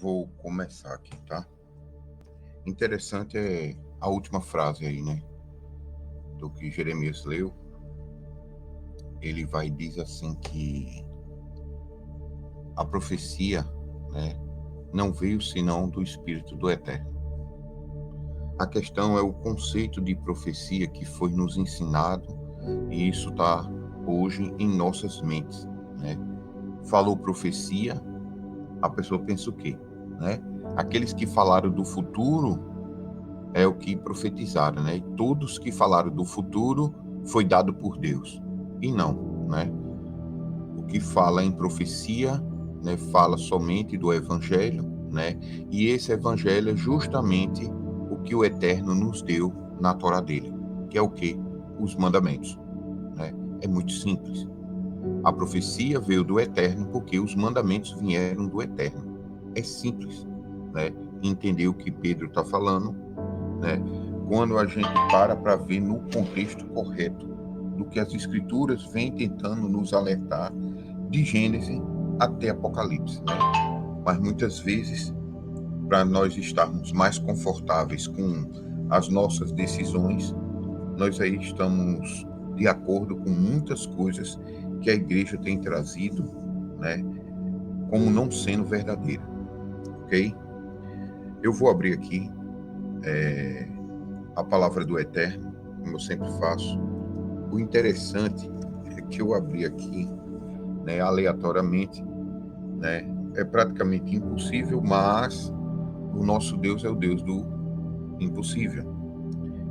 Vou começar aqui, tá? Interessante é a última frase aí, né? Do que Jeremias leu. Ele diz assim que a profecia, né, não veio senão do Espírito do Eterno. A questão é o conceito de profecia que foi nos ensinado e isso está hoje em nossas mentes, né? Falou profecia, a pessoa pensa o quê, né? Aqueles que falaram do futuro é o que profetizaram, né? E todos que falaram do futuro foi dado por Deus. E não, né? O que fala em profecia, né, fala somente do evangelho, né? E esse evangelho é justamente o que o Eterno nos deu na Torá dele, que é o quê? Os mandamentos, né? É muito simples. A profecia veio do Eterno porque os mandamentos vieram do Eterno. É simples, né? Entender o que Pedro está falando, né? Quando a gente para ver no contexto correto do que as escrituras vêm tentando nos alertar de Gênesis até Apocalipse, né? Mas muitas vezes, para nós estarmos mais confortáveis com as nossas decisões, nós aí estamos de acordo com muitas coisas que a igreja tem trazido, né, como não sendo verdadeira, ok? Eu vou abrir aqui a palavra do Eterno, como eu sempre faço. O interessante é que eu abri aqui, né, aleatoriamente, né, é praticamente impossível, mas o nosso Deus é o Deus do impossível.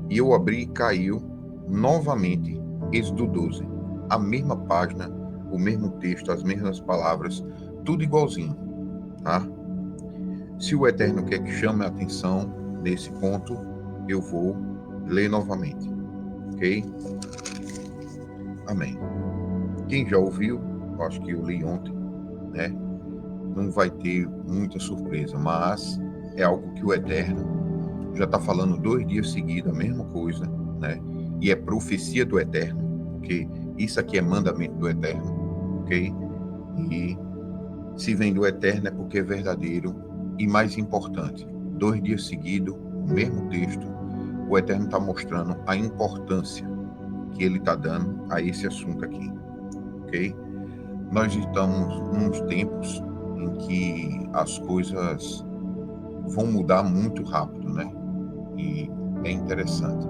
E eu abri e caiu novamente Êxodo 12, a mesma página, o mesmo texto, as mesmas palavras, tudo igualzinho, tá? Se o Eterno quer que chame a atenção nesse ponto, eu vou ler novamente, ok? Amém. Quem já ouviu, eu acho que eu li ontem, né? Não vai ter muita surpresa, mas é algo que o Eterno já está falando 2 dias seguidos, a mesma coisa, né? E é profecia do Eterno, porque isso aqui é mandamento do Eterno, ok? E se vem do Eterno é porque é verdadeiro e mais importante, 2 dias seguidos, o mesmo texto, o Eterno está mostrando a importância que ele está dando a esse assunto aqui, ok? Nós estamos nos tempos em que as coisas vão mudar muito rápido, né? E é interessante.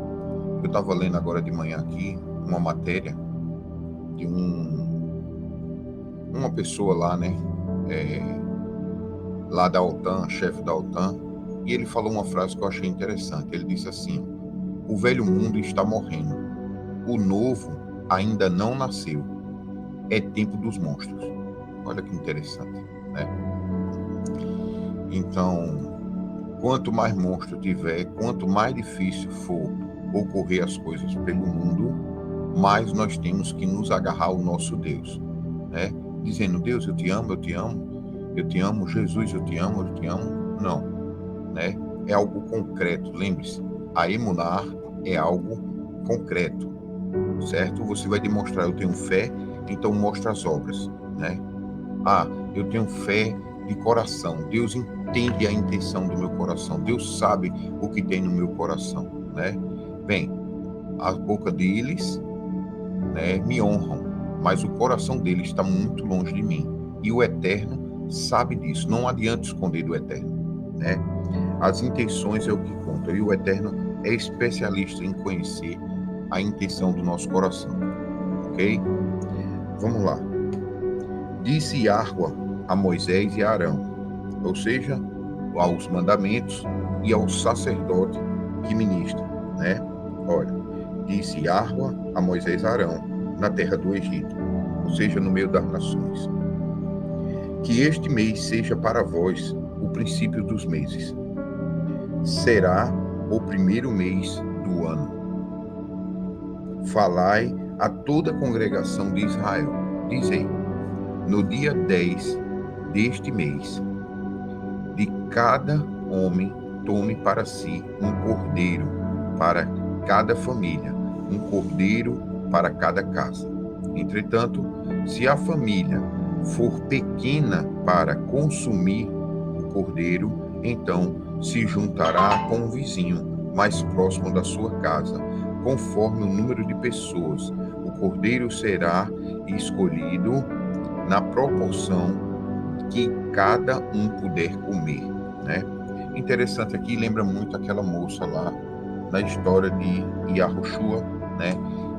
Eu estava lendo agora de manhã aqui uma matéria de uma pessoa lá, né? É, lá da OTAN, chefe da OTAN, e ele falou uma frase que eu achei interessante. Ele disse assim: o velho mundo está morrendo, o novo ainda não nasceu, é tempo dos monstros. Olha que interessante, né? Então, quanto mais monstro tiver, quanto mais difícil for ocorrer as coisas pelo mundo, mais nós temos que nos agarrar ao nosso Deus, né? Dizendo: Deus, eu te amo, eu te amo, eu te amo, Jesus, eu te amo, eu te amo. Não, né? É algo concreto. Lembre-se, a emunar é algo concreto, certo? Você vai demonstrar: eu tenho fé, então mostra as obras, né? Ah, eu tenho fé de coração. Deus entende a intenção do meu coração. Deus sabe o que tem no meu coração, né? Bem, a boca deles, né, me honram, mas o coração deles está muito longe de mim. E o Eterno sabe disso. Não adianta esconder do Eterno, né? As intenções é o que conta. E o Eterno é especialista em conhecer a intenção do nosso coração, ok? Vamos lá. Disse Yahweh a Moisés e a Arão, ou seja, aos mandamentos e ao sacerdote que ministra, né? Olha, disse Yahweh a Moisés e a Arão na terra do Egito, ou seja, no meio das nações, que este mês seja para vós o princípio dos meses. Será o primeiro mês do ano. Falai a toda a congregação de Israel, dizei: no dia 10 deste mês, de cada homem tome para si um cordeiro para cada família, um cordeiro para cada casa. Entretanto, se a família for pequena para consumir o cordeiro, então se juntará com o vizinho mais próximo da sua casa, conforme o número de pessoas. O cordeiro será escolhido na proporção que cada um puder comer, né? Interessante aqui, lembra muito aquela moça lá na história de Yahushua, né?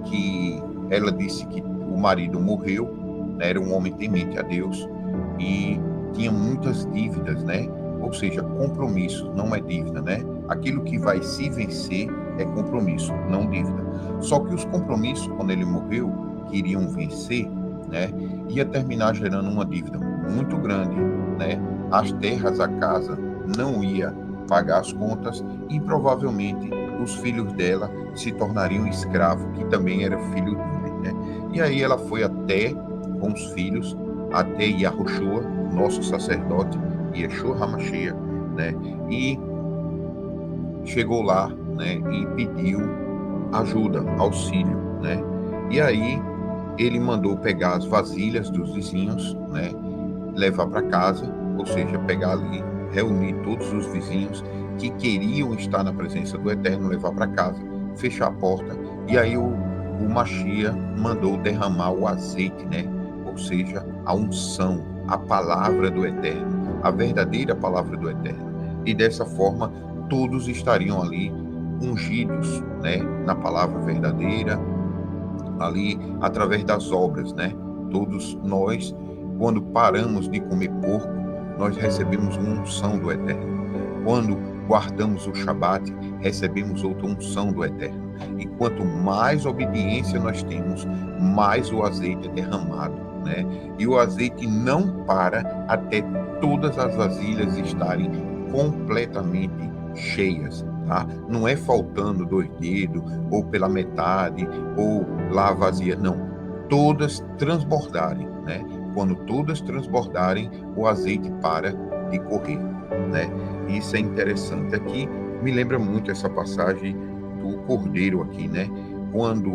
Que ela disse que o marido morreu, né? Era um homem temente a Deus e tinha muitas dívidas, né? Ou seja, compromisso não é dívida, né? Aquilo que vai se vencer é compromisso, não dívida. Só que os compromissos, quando ele morreu, que iriam vencer, né? Ia terminar gerando uma dívida muito grande, né? As terras, a casa não ia pagar as contas e provavelmente os filhos dela se tornariam escravos, que também era filho dele, né? E aí ela foi até com os filhos, até Yahushua, nosso sacerdote, Yeshua HaMashiach, né? E chegou lá, né? E pediu ajuda, auxílio, né? E aí ele mandou pegar as vasilhas dos vizinhos, né? Levar para casa, ou seja, pegar ali, reunir todos os vizinhos que queriam estar na presença do Eterno, levar para casa, fechar a porta, e aí o Mashiach mandou derramar o azeite, né? Ou seja, a unção, a palavra do Eterno, a verdadeira palavra do Eterno. E dessa forma, todos estariam ali ungidos, né? Na palavra verdadeira, ali através das obras, né? Todos nós, quando paramos de comer porco, nós recebemos uma unção do Eterno. Quando guardamos o Shabat, recebemos outra unção do Eterno. E quanto mais obediência nós temos, mais o azeite é derramado, né? E o azeite não para até todas as vasilhas estarem completamente cheias, tá? Não é faltando 2 dedos, ou pela metade, ou lá vazia, não. Todas transbordarem, né? Quando todas transbordarem, o azeite para de correr, né? Isso é interessante. Aqui me lembra muito essa passagem do cordeiro aqui, né? Quando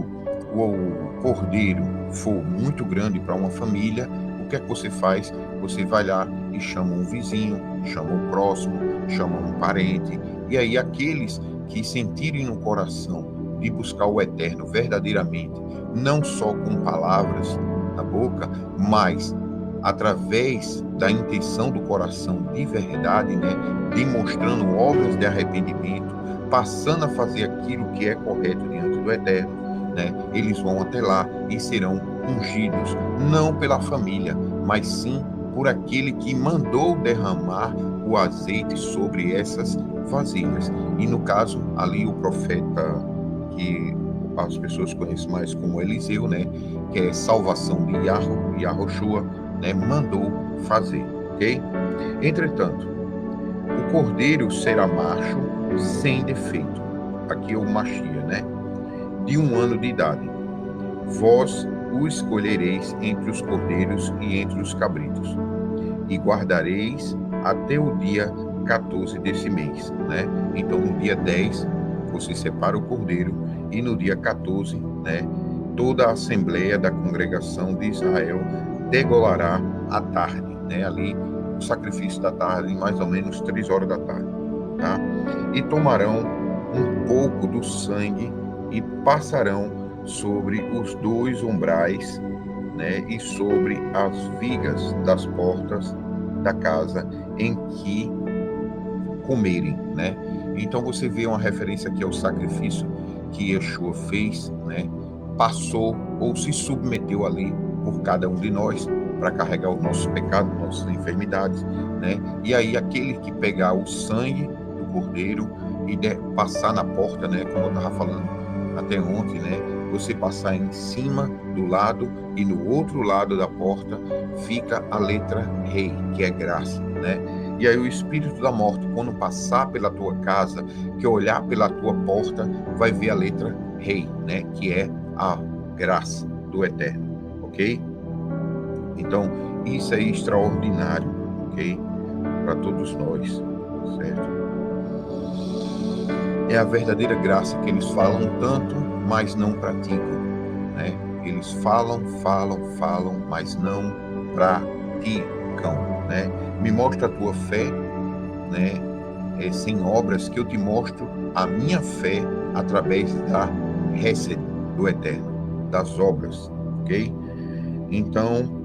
o cordeiro for muito grande para uma família, o que é que você faz? Você vai lá e chama um vizinho, chama um próximo, chama um parente, e aí aqueles que sentirem no coração de buscar o Eterno verdadeiramente, não só com palavras na boca, mas através da intenção do coração de verdade, né, demonstrando obras de arrependimento, passando a fazer aquilo que é correto diante do Eterno, né, eles vão até lá e serão ungidos, não pela família, mas sim por aquele que mandou derramar o azeite sobre essas vasilhas. E no caso, ali o profeta, que as pessoas conhecem mais como Eliseu, né, que é salvação de Yahushua, né, mandou fazer, ok? Entretanto, o cordeiro será macho sem defeito. Aqui é o Mashiach, né? De 1 ano de idade. Vós o escolhereis entre os cordeiros e entre os cabritos, e guardareis até o dia 14 desse mês, né? Então, no dia 10, você separa o cordeiro, e no dia 14, né, toda a assembleia da congregação de Israel degolará à tarde, né? Ali, o sacrifício da tarde, mais ou menos 3 horas da tarde, tá? E tomarão um pouco do sangue e passarão sobre os 2 umbrais, né, e sobre as vigas das portas da casa em que comerem, né? Então você vê uma referência aqui ao sacrifício que Yeshua fez, né? Passou ou se submeteu ali por cada um de nós para carregar os nossos pecados, nossas enfermidades, né? E aí aquele que pegar o sangue do cordeiro e passar na porta, né? Como eu estava falando até ontem, né? Você passar em cima do lado e no outro lado da porta fica a letra Rei, que é graça, né? E aí o espírito da morte, quando passar pela tua casa, que olhar pela tua porta, vai ver a letra Rei, né? Que é a graça do Eterno, ok? Então, isso é extraordinário, ok? Para todos nós, certo? É a verdadeira graça que eles falam tanto, mas não praticam, né? Eles falam, mas não praticam, né? Me mostra a tua fé, né, sem obras, que eu te mostro a minha fé através da Hesed, do Eterno, das obras, ok? Então,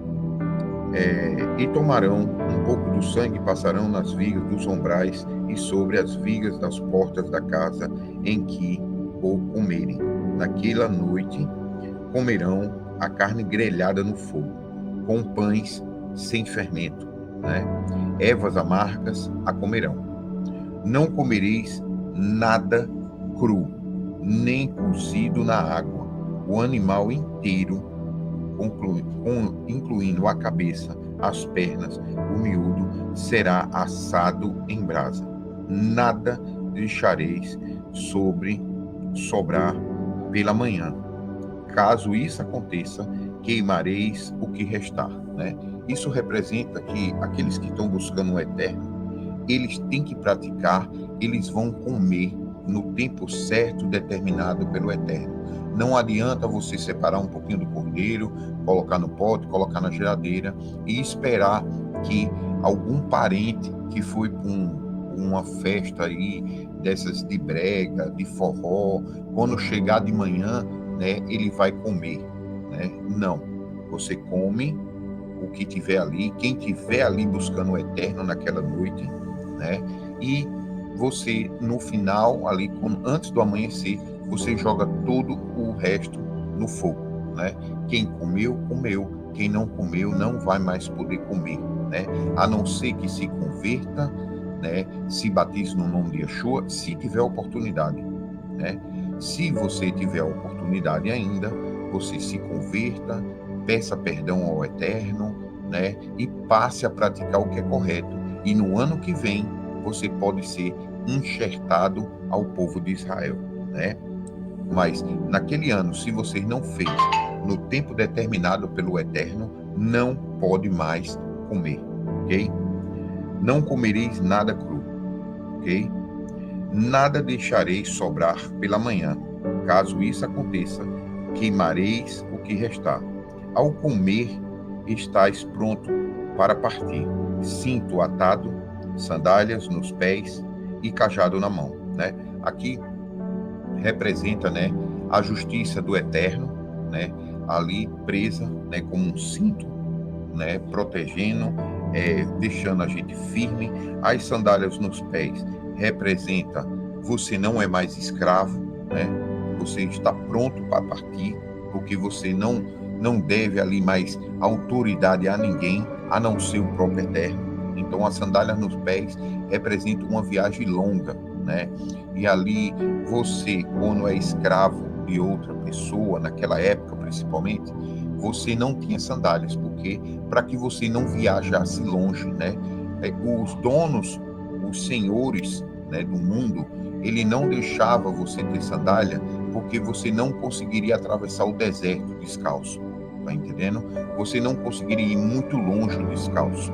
e tomarão um pouco do sangue e passarão nas vigas dos umbrais e sobre as vigas das portas da casa em que o comerem. Naquela noite comerão a carne grelhada no fogo, com pães sem fermento, né? Ervas amargas a comerão. Não comereis nada cru, nem cozido na água. O animal inteiro, incluindo a cabeça, as pernas, o miúdo, será assado em brasa. Nada deixareis sobrar pela manhã. Caso isso aconteça, queimareis o que restar, né? Isso representa que aqueles que estão buscando o eterno, eles têm que praticar, eles vão comer no tempo certo determinado pelo eterno. Não adianta você separar um pouquinho do cordeiro, colocar no pote, colocar na geladeira e esperar que algum parente que foi para uma festa aí dessas de brega, de forró, quando chegar de manhã, né, ele vai comer, né? Não, você come o que tiver ali, quem tiver ali buscando o eterno naquela noite, né? E você no final ali, antes do amanhecer, você joga todo o resto no fogo, né? Quem comeu, comeu. Quem não comeu não vai mais poder comer, né? A não ser que se converta, né? Se batize no nome de Yeshua, se tiver oportunidade, né? Se você tiver a oportunidade ainda, você se converta, peça perdão ao Eterno, né? E passe a praticar o que é correto. E no ano que vem, você pode ser enxertado ao povo de Israel, né? Mas naquele ano, se você não fez no tempo determinado pelo Eterno, não pode mais comer, ok? Não comereis nada cru, ok? Nada deixareis sobrar pela manhã. Caso isso aconteça, queimareis o que restar. Ao comer, estáis pronto para partir. Cinto atado, sandálias nos pés e cajado na mão, né? Aqui representa, né, a justiça do Eterno, né, ali presa, né, como um cinto, né, protegendo, deixando a gente firme. As sandálias nos pés representa você não é mais escravo, né? Você está pronto para partir, porque você não deve ali mais autoridade a ninguém, a não ser o próprio Eterno. Então, as sandálias nos pés representam uma viagem longa, né? E ali você, quando é escravo de outra pessoa, naquela época principalmente, você não tinha sandálias, porque para que você não viajasse longe, né? Os donos, os senhores, né, do mundo, ele não deixava você ter sandália, porque você não conseguiria atravessar o deserto descalço, tá entendendo? Você não conseguiria ir muito longe descalço,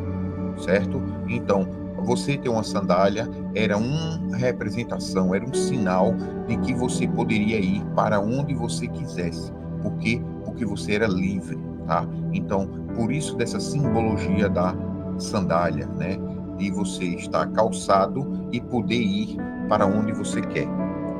certo? Então, você ter uma sandália era uma representação, era um sinal de que você poderia ir para onde você quisesse, porque você era livre, tá? Então, por isso dessa simbologia da sandália, né? De você estar calçado e poder ir para onde você quer,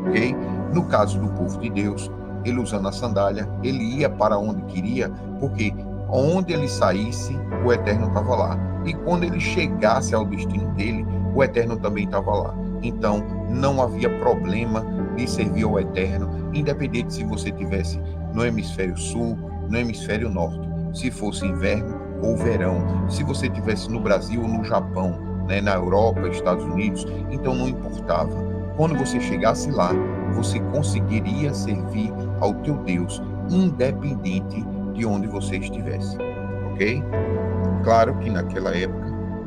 ok? No caso do povo de Deus, ele usando a sandália, ele ia para onde queria, porque onde ele saísse, o Eterno estava lá. E quando ele chegasse ao destino dele, o Eterno também estava lá. Então, não havia problema de servir ao Eterno, independente se você estivesse no hemisfério sul, no hemisfério norte, se fosse inverno ou verão, se você estivesse no Brasil ou no Japão, né, na Europa, Estados Unidos, então não importava. Quando você chegasse lá, você conseguiria servir ao teu Deus, independente de onde você estivesse, ok? Claro que naquela época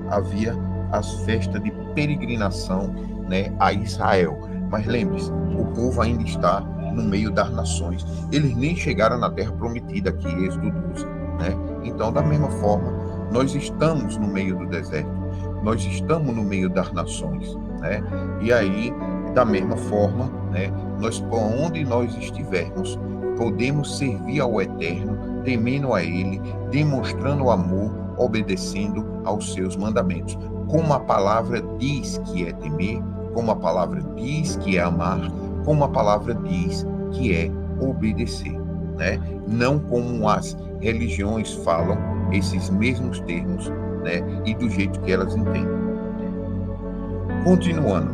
havia as festas de peregrinação, né, a Israel, mas lembre-se, o povo ainda está no meio das nações. Eles nem chegaram na terra prometida aqui, Êxodo 12, né? Então, da mesma forma, nós estamos no meio do deserto, nós estamos no meio das nações, né? E aí, da mesma forma, né, nós, por onde nós estivermos, podemos servir ao Eterno, temendo a Ele, demonstrando amor, obedecendo aos seus mandamentos. Como a palavra diz que é temer, como a palavra diz que é amar, como a palavra diz que é obedecer, né? Não como as religiões falam esses mesmos termos, né? E do jeito que elas entendem. Continuando.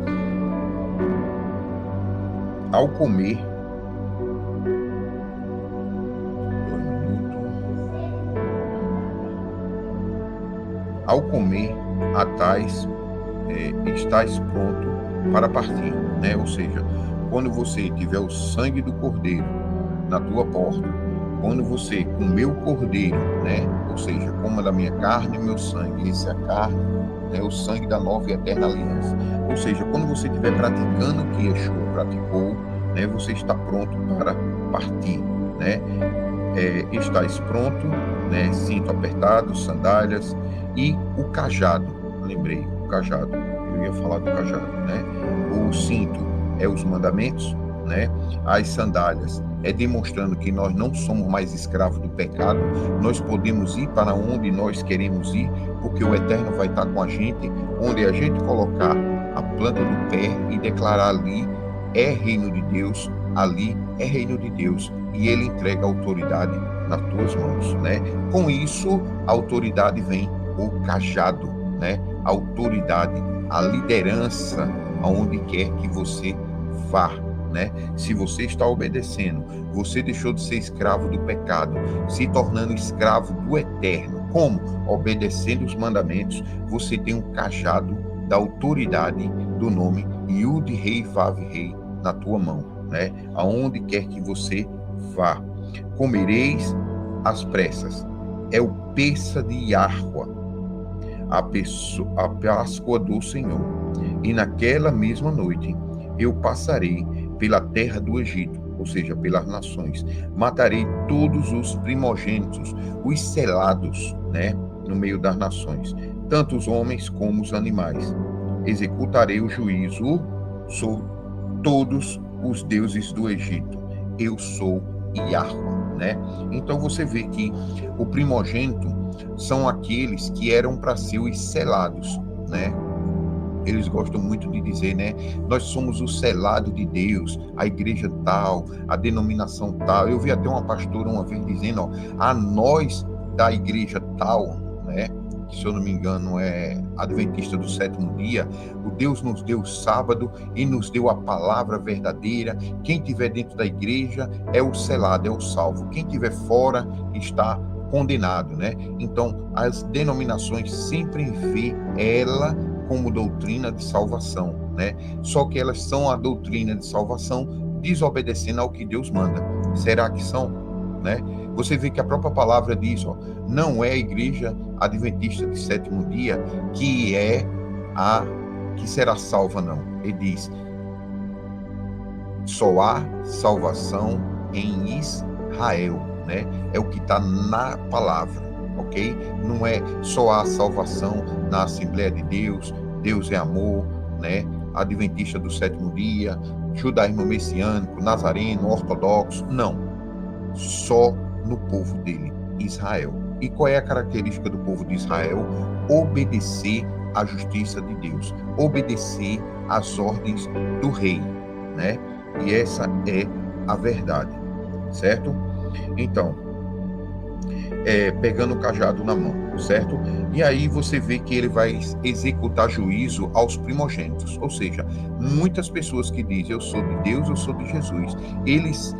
Ao comer, estás pronto para partir, né? Ou seja, quando você tiver o sangue do cordeiro na tua porta, quando você comer o cordeiro, né? Ou seja, coma da minha carne e meu sangue, essa é a carne, né? O sangue da nova e eterna aliança. Ou seja, quando você estiver praticando o que Yeshua praticou, né? Você está pronto para partir, né? Estás pronto, né? Cinto apertado, sandálias e o cajado. Lembrei, o cajado. Eu ia falar do cajado, né? O cinto é os mandamentos, né? As sandálias é demonstrando que nós não somos mais escravos do pecado. Nós podemos ir para onde nós queremos ir, porque o Eterno vai estar com a gente, onde a gente colocar a planta do pé e declarar ali é reino de Deus, ali é reino de Deus, e ele entrega a autoridade nas tuas mãos, né? Com isso, a autoridade vem o cajado, né? A autoridade, a liderança, aonde quer que você vá, né? Se você está obedecendo, você deixou de ser escravo do pecado, se tornando escravo do Eterno. Como? Obedecendo os mandamentos, você tem um cajado da autoridade do nome Yud Rei Vav Rei na tua mão, né? Aonde quer que você vá. Comereis às pressas. É o peça de Yahua, a Páscoa do Senhor. E naquela mesma noite eu passarei pela terra do Egito, ou seja, pelas nações. Matarei todos os primogênitos, os selados, né, no meio das nações, tanto os homens como os animais. Executarei o juízo sobre todos os deuses do Egito. Eu sou Yahua, né? Então você vê que o primogênito são aqueles que eram para ser os selados, né? Eles gostam muito de dizer, né? Nós somos o selado de Deus, a igreja tal, a denominação tal. Eu vi até uma pastora uma vez dizendo, ó, a nós da igreja tal, né? Que, se eu não me engano, é adventista do sétimo dia, o Deus nos deu o sábado e nos deu a palavra verdadeira. Quem estiver dentro da igreja é o selado, é o salvo. Quem estiver fora está condenado, né? Então, as denominações sempre vê ela como doutrina de salvação, né? Só que elas são a doutrina de salvação desobedecendo ao que Deus manda. Será que são, né? Você vê que a própria palavra diz, ó, não é a igreja adventista de sétimo dia que é a que será salva, não. Ele diz, só há salvação em Israel, né? É o que está na palavra, ok? Não é só há salvação na Assembleia de Deus, Deus é amor, né? Adventista do sétimo dia, judaísmo messiânico, nazareno, ortodoxo, não. Só no povo dele, Israel. E qual é a característica do povo de Israel? Obedecer à justiça de Deus, obedecer às ordens do rei, né? E essa é a verdade, certo? Então, pegando o cajado na mão, certo? E aí você vê que ele vai executar juízo aos primogênitos, ou seja, muitas pessoas que dizem eu sou de Deus, eu sou de Jesus, eles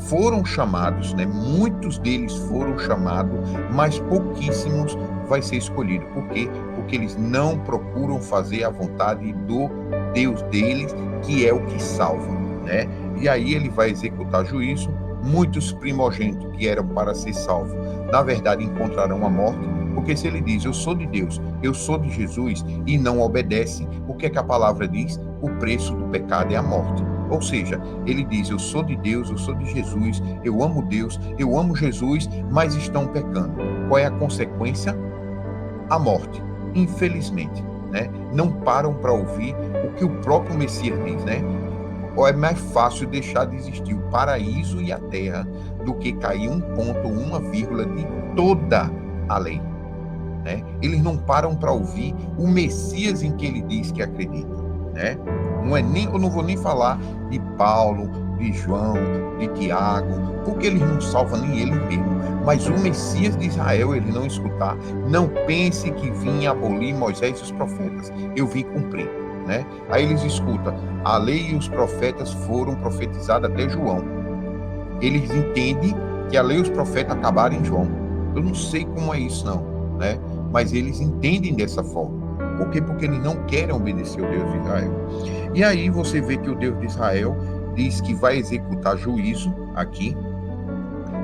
foram chamados, né? Muitos deles foram chamados, mas pouquíssimos vai ser escolhido. Por quê? Porque eles não procuram fazer a vontade do Deus deles, que é o que salva, né? E aí ele vai executar juízo. Muitos primogênitos que eram para ser salvos, na verdade encontrarão a morte, porque se ele diz, eu sou de Deus, eu sou de Jesus, e não obedece, o que é que a palavra diz? O preço do pecado é a morte. Ou seja, ele diz, eu sou de Deus, eu sou de Jesus, eu amo Deus, eu amo Jesus, mas estão pecando. Qual é a consequência? A morte, infelizmente, né? Não param para ouvir o que o próprio Messias diz, né? Ou é mais fácil deixar de existir o paraíso e a terra do que cair um ponto, uma vírgula de toda a lei. né? Eles não param para ouvir o Messias em que ele diz que acredita, né? Eu não vou nem falar de Paulo, de João, de Tiago, porque eles não salvam nem ele mesmo. Mas o Messias de Israel, ele não escutar. Não pense que vim abolir Moisés e os profetas. Eu vim cumprir, né? Aí eles escutam. A lei e os profetas foram profetizados até João. Eles entendem que a lei e os profetas acabaram em João. Eu não sei como é isso não, né? Mas eles entendem dessa forma. Por quê? Porque eles não querem obedecer ao Deus de Israel. E aí você vê que o Deus de Israel diz que vai executar juízo aqui,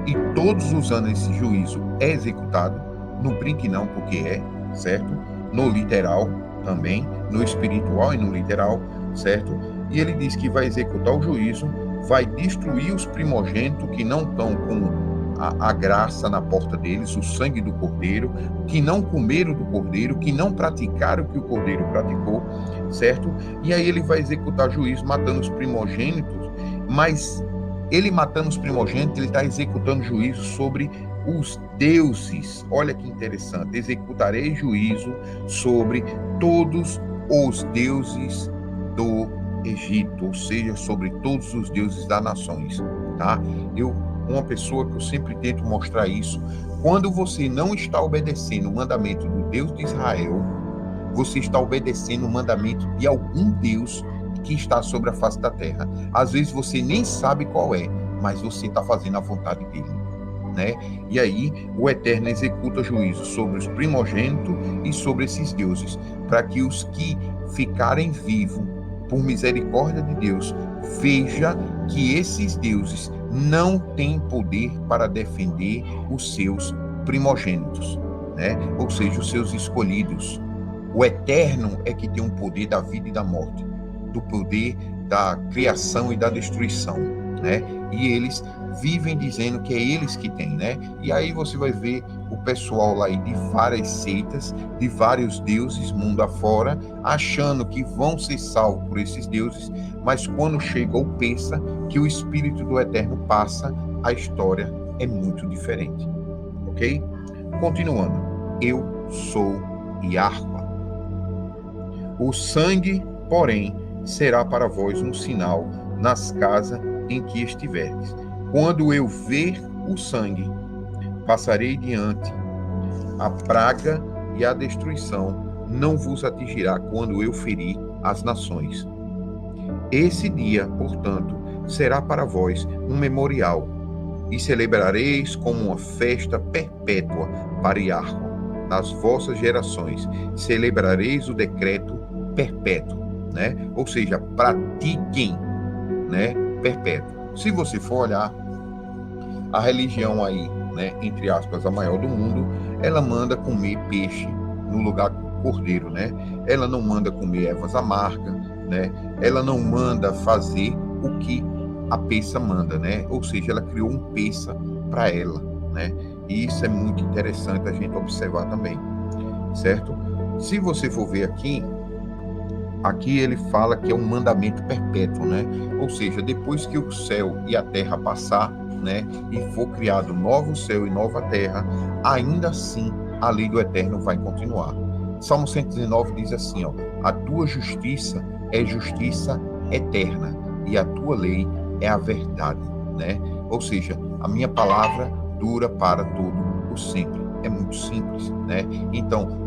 e todos os anos esse juízo é executado. Não brinque não, porque é, certo? No literal também, no espiritual e no literal, certo? E ele diz que vai executar o juízo, vai destruir os primogênitos que não estão com a graça na porta deles, o sangue do cordeiro, que não comeram do cordeiro, que não praticaram o que o cordeiro praticou, certo? E aí ele vai executar juízo matando os primogênitos, mas ele matando os primogênitos, ele está executando juízo sobre os deuses. Olha que interessante. Executarei juízo sobre todos os deuses do Egito, ou seja, sobre todos os deuses das nações, tá? Uma pessoa que eu sempre tento mostrar isso, quando você não está obedecendo o mandamento do Deus de Israel, você está obedecendo o mandamento de algum Deus que está sobre a face da terra. Às vezes você nem sabe qual é, mas você está fazendo a vontade dele, né? E aí o Eterno executa juízo sobre os primogênitos e sobre esses deuses, para que os que ficarem vivos por misericórdia de Deus veja que esses deuses não têm poder para defender os seus primogênitos, né? Ou seja, os seus escolhidos. O Eterno é que tem o poder da vida e da morte, do poder da criação e da destruição, né? E eles vivem dizendo que é eles que têm, né? E aí você vai ver o pessoal lá aí de várias seitas, de vários deuses mundo afora, achando que vão ser salvos por esses deuses, mas quando chega ou pensa que o Espírito do Eterno passa, a história é muito diferente, ok? Continuando, eu sou Yahweh. O sangue, porém, será para vós um sinal nas casas em que estiverdes. Quando eu ver o sangue, passarei diante. A praga e a destruição não vos atingirá quando eu ferir as nações. Esse dia, portanto, será para vós um memorial, e celebrareis como uma festa perpétua para Yahweh. Nas vossas gerações celebrareis o decreto perpétuo, né? Ou seja, pratiquem, né? Perpétuo. Se você for olhar a religião aí, né, entre aspas, a maior do mundo, ela manda comer peixe no lugar do cordeiro, né? Ela não manda comer ervas amargas, né? Ela não manda fazer o que a peça manda, né? Ou seja, ela criou um peça para ela, né? E isso é muito interessante a gente observar também, certo? Se você for ver aqui ele fala que é um mandamento perpétuo, né? Ou seja, depois que o céu e a terra passar, né, e for criado novo céu e nova terra, ainda assim a lei do Eterno vai continuar. Salmo 119 diz assim, ó: a tua justiça é justiça eterna e a tua lei é a verdade, né? Ou seja, a minha palavra dura para todo o sempre. É muito simples, né? Então,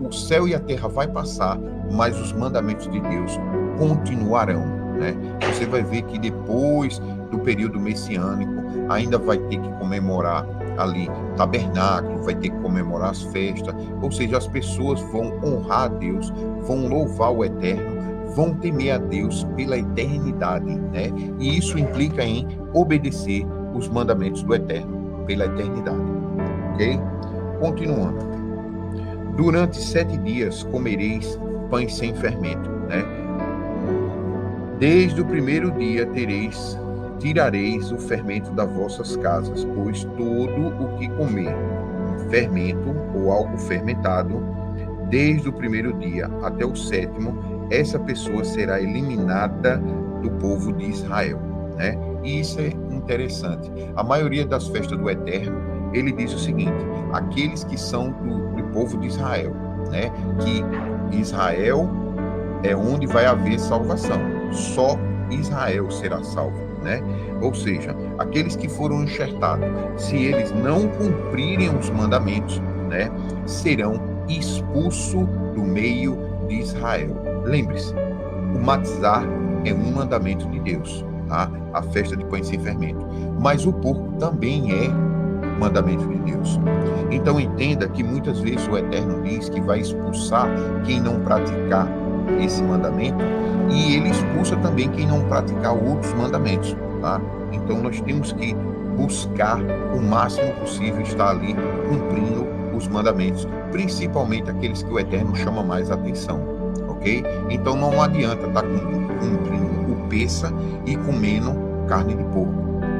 o céu e a terra vai passar, mas os mandamentos de Deus continuarão, né? Você vai ver que depois do período messiânico ainda vai ter que comemorar ali tabernáculo, vai ter que comemorar as festas, ou seja, as pessoas vão honrar a Deus, vão louvar o Eterno, vão temer a Deus pela eternidade, né? E isso implica em obedecer os mandamentos do Eterno pela eternidade, ok? Continuando. Durante 7 dias comereis pães sem fermento, né? Desde o primeiro dia tirareis o fermento das vossas casas, pois todo o que comer fermento ou algo fermentado, desde o primeiro dia até o 7º, essa pessoa será eliminada do povo de Israel, né? E isso é interessante. A maioria das festas do Eterno, ele diz o seguinte: aqueles que são do povo de Israel, né? Que Israel é onde vai haver salvação. Só Israel será salvo, né? Ou seja, aqueles que foram enxertados, se eles não cumprirem os mandamentos, né, serão expulsos do meio de Israel. Lembre-se, o matizar é um mandamento de Deus, tá? A festa de pães sem fermento. Mas o porco também é mandamento de Deus. Então entenda que muitas vezes o Eterno diz que vai expulsar quem não praticar esse mandamento, e ele expulsa também quem não praticar outros mandamentos, tá? Então nós temos que buscar o máximo possível estar ali cumprindo os mandamentos, principalmente aqueles que o Eterno chama mais atenção, ok? Então não adianta estar cumprindo o peça e comendo carne de porco,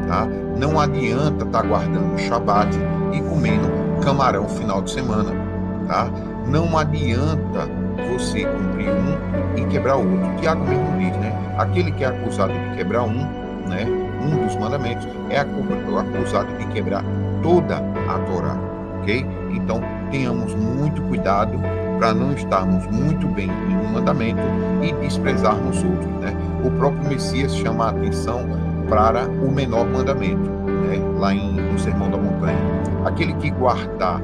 tá? Não adianta estar guardando o Shabat e comendo camarão final de semana, tá? Não adianta você cumprir um e quebrar o outro. O Tiago mesmo diz, né? Aquele que é acusado de quebrar né, um dos mandamentos, é acusado de quebrar toda a Torá, ok? Então, tenhamos muito cuidado para não estarmos muito bem em um mandamento e desprezarmos outros, né? O próprio Messias chama a atenção para o menor mandamento, né? Lá no Sermão da Montanha. Aquele que guardar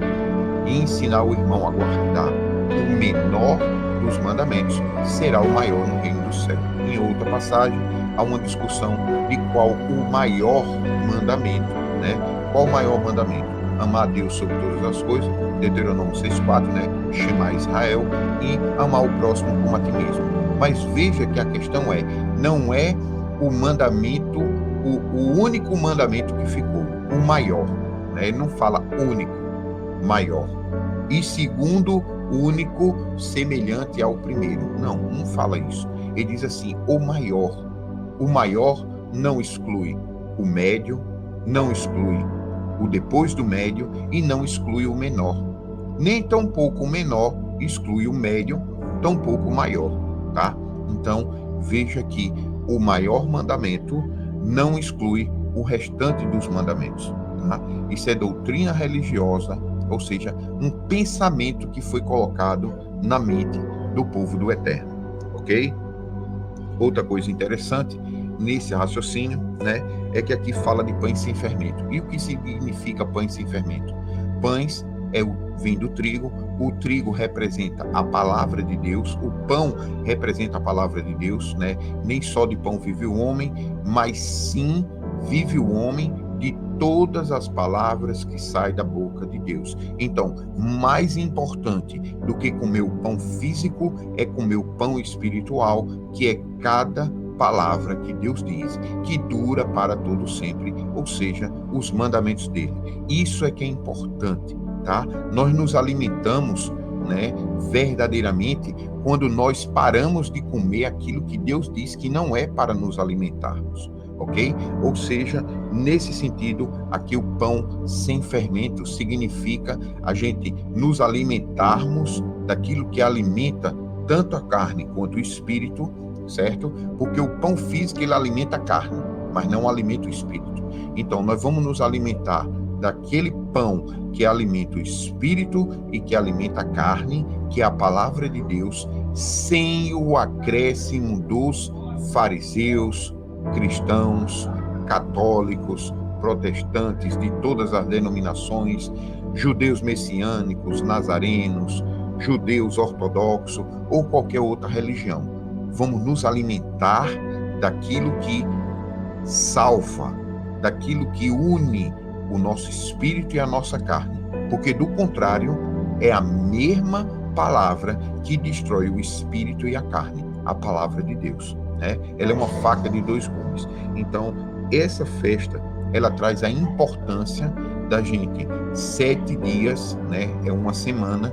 e ensinar o irmão a guardar o menor dos mandamentos será o maior no reino do céu. Em outra passagem, há uma discussão de qual o maior mandamento, né? Qual o maior mandamento? Amar a Deus sobre todas as coisas, Deuteronômio 6,4, né? Shema Israel, e amar o próximo como a ti mesmo. Mas veja que a questão não é o mandamento, o único mandamento que ficou, o maior, né? Ele não fala único, maior. E segundo, único, semelhante ao primeiro. Não fala isso. Ele diz assim, o maior. O maior não exclui o médio, não exclui o depois do médio e não exclui o menor. Nem tampouco o menor exclui o médio, tampouco o maior, tá? Então, veja que o maior mandamento não exclui o restante dos mandamentos, tá? Isso é doutrina religiosa, ou seja, um pensamento que foi colocado na mente do povo do Eterno, ok? Outra coisa interessante nesse raciocínio, né, é que aqui fala de pães sem fermento. E o que significa pães sem fermento? Pães vem do trigo, o trigo representa a palavra de Deus, o pão representa a palavra de Deus, né? Nem só de pão vive o homem, mas sim vive o homem de todas as palavras que saem da boca de Deus. Então, mais importante do que comer o pão físico é comer o pão espiritual, que é cada palavra que Deus diz, que dura para todo sempre, ou seja, os mandamentos dele. Isso é que é importante, tá? Nós nos alimentamos, né, verdadeiramente quando nós paramos de comer aquilo que Deus diz que não é para nos alimentarmos. Ok? Ou seja, nesse sentido, aqui o pão sem fermento significa a gente nos alimentarmos daquilo que alimenta tanto a carne quanto o espírito, certo? Porque o pão físico, ele alimenta a carne, mas não alimenta o espírito. Então, nós vamos nos alimentar daquele pão que alimenta o espírito e que alimenta a carne, que é a palavra de Deus, sem o acréscimo dos fariseus, cristãos, católicos, protestantes de todas as denominações, judeus messiânicos, nazarenos, judeus ortodoxos ou qualquer outra religião. Vamos nos alimentar daquilo que salva, daquilo que une o nosso espírito e a nossa carne, porque do contrário é a mesma palavra que destrói o espírito e a carne, a palavra de Deus. Né? Ela é uma faca de dois gumes. Então, essa festa, ela traz a importância da gente 7 dias, né? É uma semana,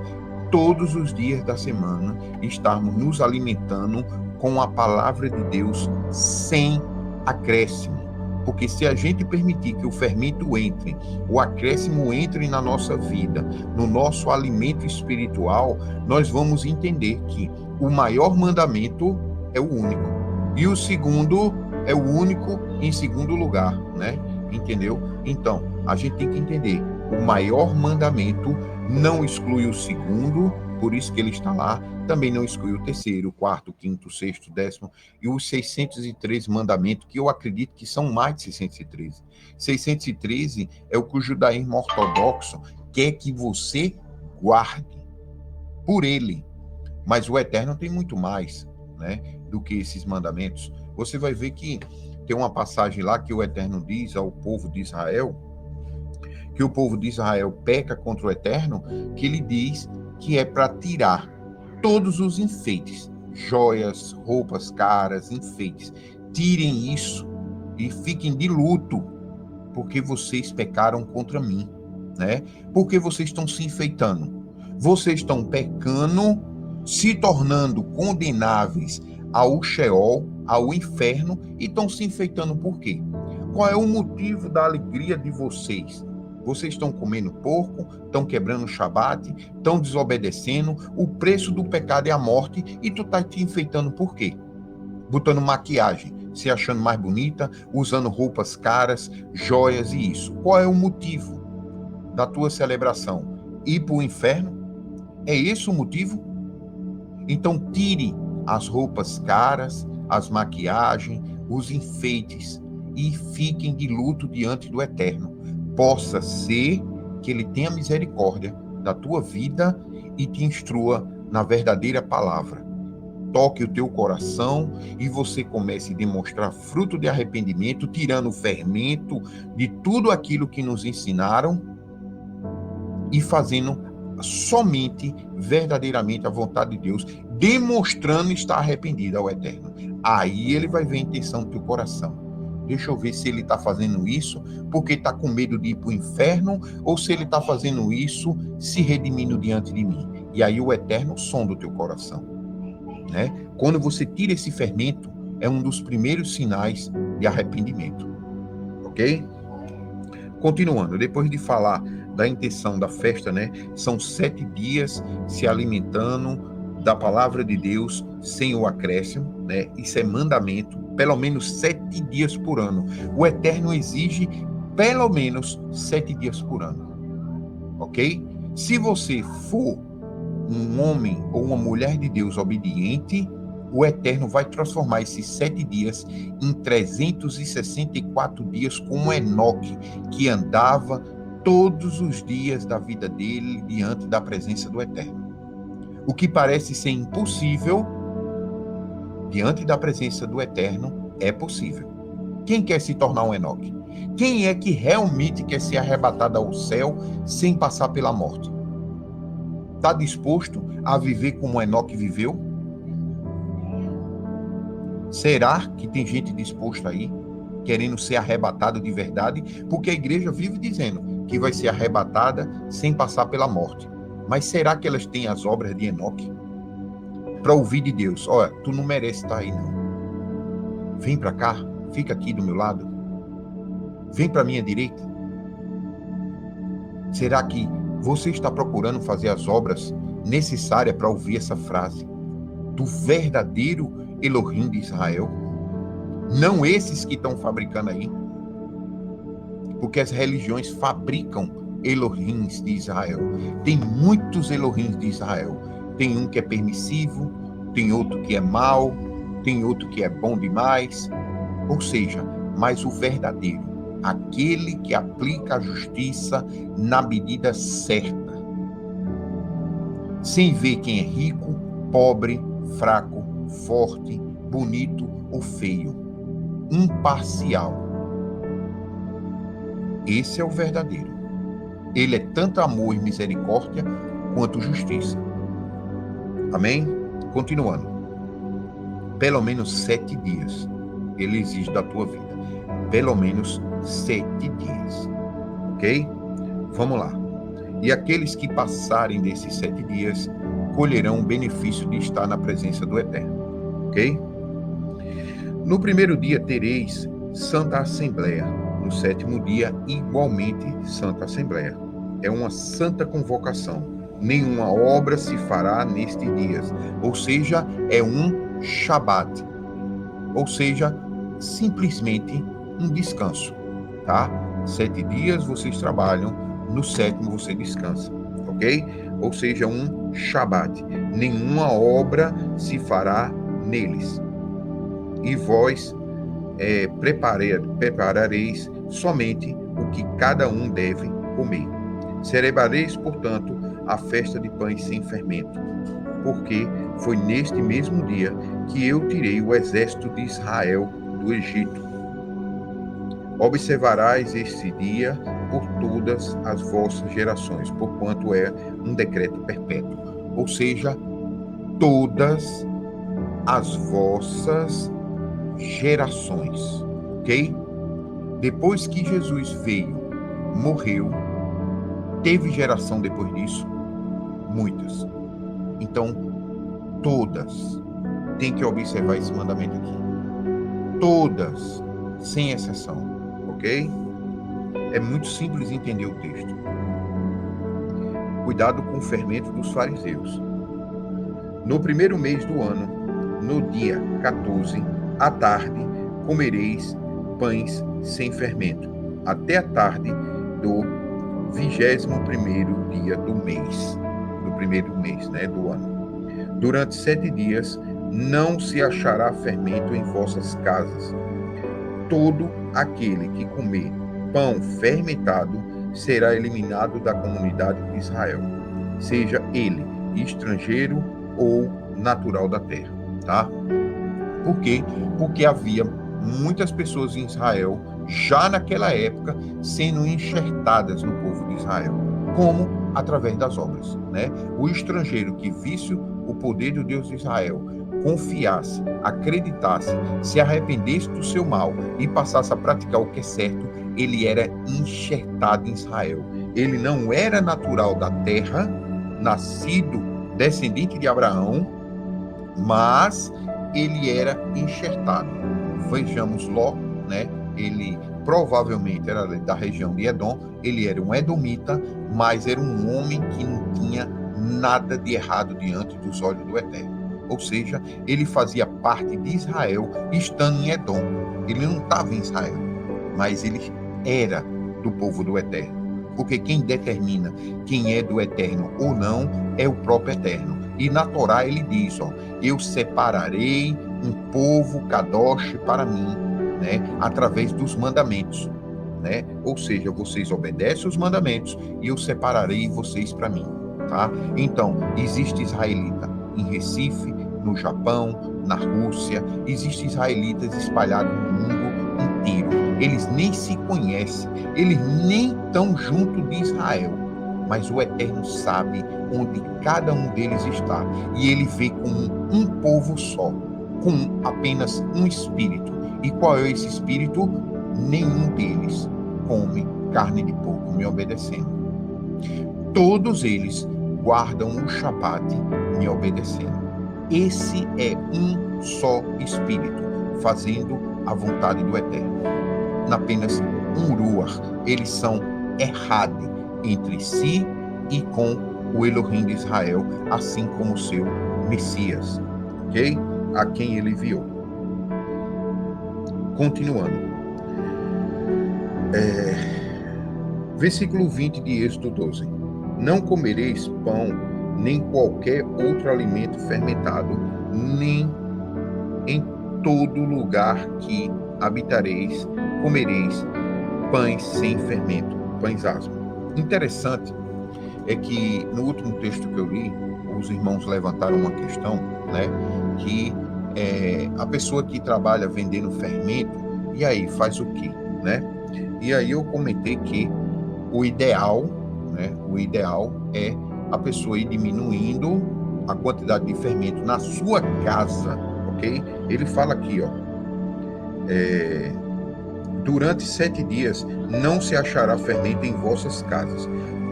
todos os dias da semana, estarmos nos alimentando com a palavra de Deus sem acréscimo. Porque se a gente permitir que o fermento entre, o acréscimo entre na nossa vida, no nosso alimento espiritual, nós vamos entender que o maior mandamento é o único. E o segundo é o único em segundo lugar, né? Entendeu? Então, a gente tem que entender O maior mandamento não exclui o segundo, por isso que ele está lá. Também não exclui o terceiro, o quarto, o quinto, o sexto, o décimo e os 613 mandamentos, que eu acredito que são mais de 613. 613 é o que o judaísmo ortodoxo quer que você guarde por ele. Mas o Eterno tem muito mais, né, do que esses mandamentos. Você vai ver que tem uma passagem lá que o Eterno diz ao povo de Israel, que o povo de Israel peca contra o Eterno, que ele diz que é para tirar todos os enfeites, joias, roupas caras, enfeites. Tirem isso e fiquem de luto, porque vocês pecaram contra mim, né? Porque vocês estão se enfeitando. Vocês estão pecando, se tornando condenáveis ao Sheol, ao inferno, e estão se enfeitando por quê? Qual é o motivo da alegria de vocês? Vocês estão comendo porco, estão quebrando o Shabat, estão desobedecendo, o preço do pecado é a morte, e tu tá te enfeitando por quê? Botando maquiagem, se achando mais bonita, usando roupas caras, joias e isso. Qual é o motivo da tua celebração? Ir para o inferno? É esse o motivo? Então tire as roupas caras, as maquiagens, os enfeites e fiquem de luto diante do Eterno. Possa ser que Ele tenha misericórdia da tua vida e te instrua na verdadeira palavra. Toque o teu coração e você comece a demonstrar fruto de arrependimento, tirando o fermento de tudo aquilo que nos ensinaram e fazendo somente, verdadeiramente a vontade de Deus, demonstrando estar arrependido ao Eterno. Aí ele vai ver a intenção do teu coração. Deixa eu ver se ele está fazendo isso porque está com medo de ir para o inferno ou se ele está fazendo isso se redimindo diante de mim. E aí o Eterno sonda o teu coração, né? Quando você tira esse fermento, é um dos primeiros sinais de arrependimento. Ok? Continuando, depois de falar da intenção da festa, né? São 7 dias se alimentando da palavra de Deus sem o acréscimo, né? Isso é mandamento, pelo menos 7 dias por ano. O Eterno exige pelo menos 7 dias por ano, ok? Se você for um homem ou uma mulher de Deus obediente, o Eterno vai transformar esses 7 dias em 364 dias, como Enoque, que andava todos os dias da vida dele diante da presença do Eterno. O que parece ser impossível, diante da presença do Eterno, é possível. Quem quer se tornar um Enoque? Quem é que realmente quer ser arrebatado ao céu sem passar pela morte? Está disposto a viver como Enoque viveu? Será que tem gente disposta aí, querendo ser arrebatado de verdade? Porque a igreja vive dizendo que vai ser arrebatada sem passar pela morte. Mas será que elas têm as obras de Enoque? Para ouvir de Deus, olha, tu não merece estar aí não. Vem para cá, fica aqui do meu lado. Vem para minha direita. Será que você está procurando fazer as obras necessárias para ouvir essa frase do verdadeiro Elohim de Israel? Não esses que estão fabricando aí. Porque as religiões fabricam Elohims de Israel. Tem muitos Elohims de Israel. Tem um que é permissivo, tem outro que é mau, tem outro que é bom demais. Ou seja, mas o verdadeiro, aquele que aplica a justiça na medida certa, sem ver quem é rico, pobre, fraco, forte, bonito ou feio, imparcial. Esse é o verdadeiro. Ele é tanto amor e misericórdia quanto justiça. Amém? Continuando. Pelo menos 7 dias ele exige da tua vida. Pelo menos 7 dias. Ok? Vamos lá. E aqueles que passarem desses 7 dias colherão o benefício de estar na presença do Eterno. Ok? No primeiro dia tereis Santa Assembleia. No 7º dia, igualmente, Santa Assembleia. É uma santa convocação. Nenhuma obra se fará nestes dias. Ou seja, é um Shabat. Ou seja, simplesmente um descanso. Tá? 7 dias vocês trabalham, no sétimo você descansa, ok? Ou seja, um Shabat. Nenhuma obra se fará neles. E vós preparareis somente o que cada um deve comer. Celebrareis, portanto, a festa de pães sem fermento, porque foi neste mesmo dia que eu tirei o exército de Israel do Egito. Observarás este dia por todas as vossas gerações, porquanto é um decreto perpétuo. Ou seja, todas as vossas gerações, ok? Depois que Jesus veio, morreu, teve geração depois disso? Muitas. Então, todas têm que observar esse mandamento aqui. Todas, sem exceção, ok? É muito simples entender o texto. Cuidado com o fermento dos fariseus. No primeiro mês do ano, no dia 14, à tarde, comereis pães sem fermento, até a tarde do 21º dia do mês, do primeiro mês, do ano. Durante 7 dias não se achará fermento em vossas casas. Todo aquele que comer pão fermentado será eliminado da comunidade de Israel, seja ele estrangeiro ou natural da terra, tá? Por quê? Porque havia muitas pessoas em Israel, já naquela época, sendo enxertadas no povo de Israel. Como? Através das obras, O estrangeiro que visse o poder do Deus de Israel, confiasse, acreditasse, se arrependesse do seu mal e passasse a praticar o que é certo, ele era enxertado em Israel. Ele não era natural da terra, nascido descendente de Abraão, mas ele era enxertado. Vejamos Ló, Ele provavelmente era da região de Edom, ele era um edomita, mas era um homem que não tinha nada de errado diante dos olhos do Eterno. Ou seja, ele fazia parte de Israel, estando em Edom. Ele não estava em Israel, mas ele era do povo do Eterno. Porque quem determina quem é do Eterno ou não é o próprio Eterno. E na Torá ele diz, eu separarei um povo kadosh para mim, através dos mandamentos, Ou seja, vocês obedecem os mandamentos e eu separarei vocês para mim, tá? Então, existe israelita em Recife, no Japão, na Rússia, existem israelitas espalhados no mundo inteiro. Eles nem se conhecem, eles nem estão junto de Israel, mas o Eterno sabe onde cada um deles está, e ele vê como um povo só, com apenas um espírito. E qual é esse espírito? Nenhum deles come carne de porco, me obedecendo. Todos eles guardam o Shabat me obedecendo. Esse é um só espírito, fazendo a vontade do Eterno. Apenas um ruach, eles são errad entre si e com o Elohim de Israel, assim como o seu Messias, ok? A quem ele enviou. Continuando. Versículo 20 de Êxodo 12. Não comereis pão, nem qualquer outro alimento fermentado, nem em todo lugar que habitareis, comereis pães sem fermento, pães asmos. Interessante é que no último texto que eu li, os irmãos levantaram uma questão, que a pessoa que trabalha vendendo fermento, e aí faz o quê, E aí eu comentei que o ideal é a pessoa ir diminuindo a quantidade de fermento na sua casa, ok? Ele fala aqui, durante 7 dias não se achará fermento em vossas casas.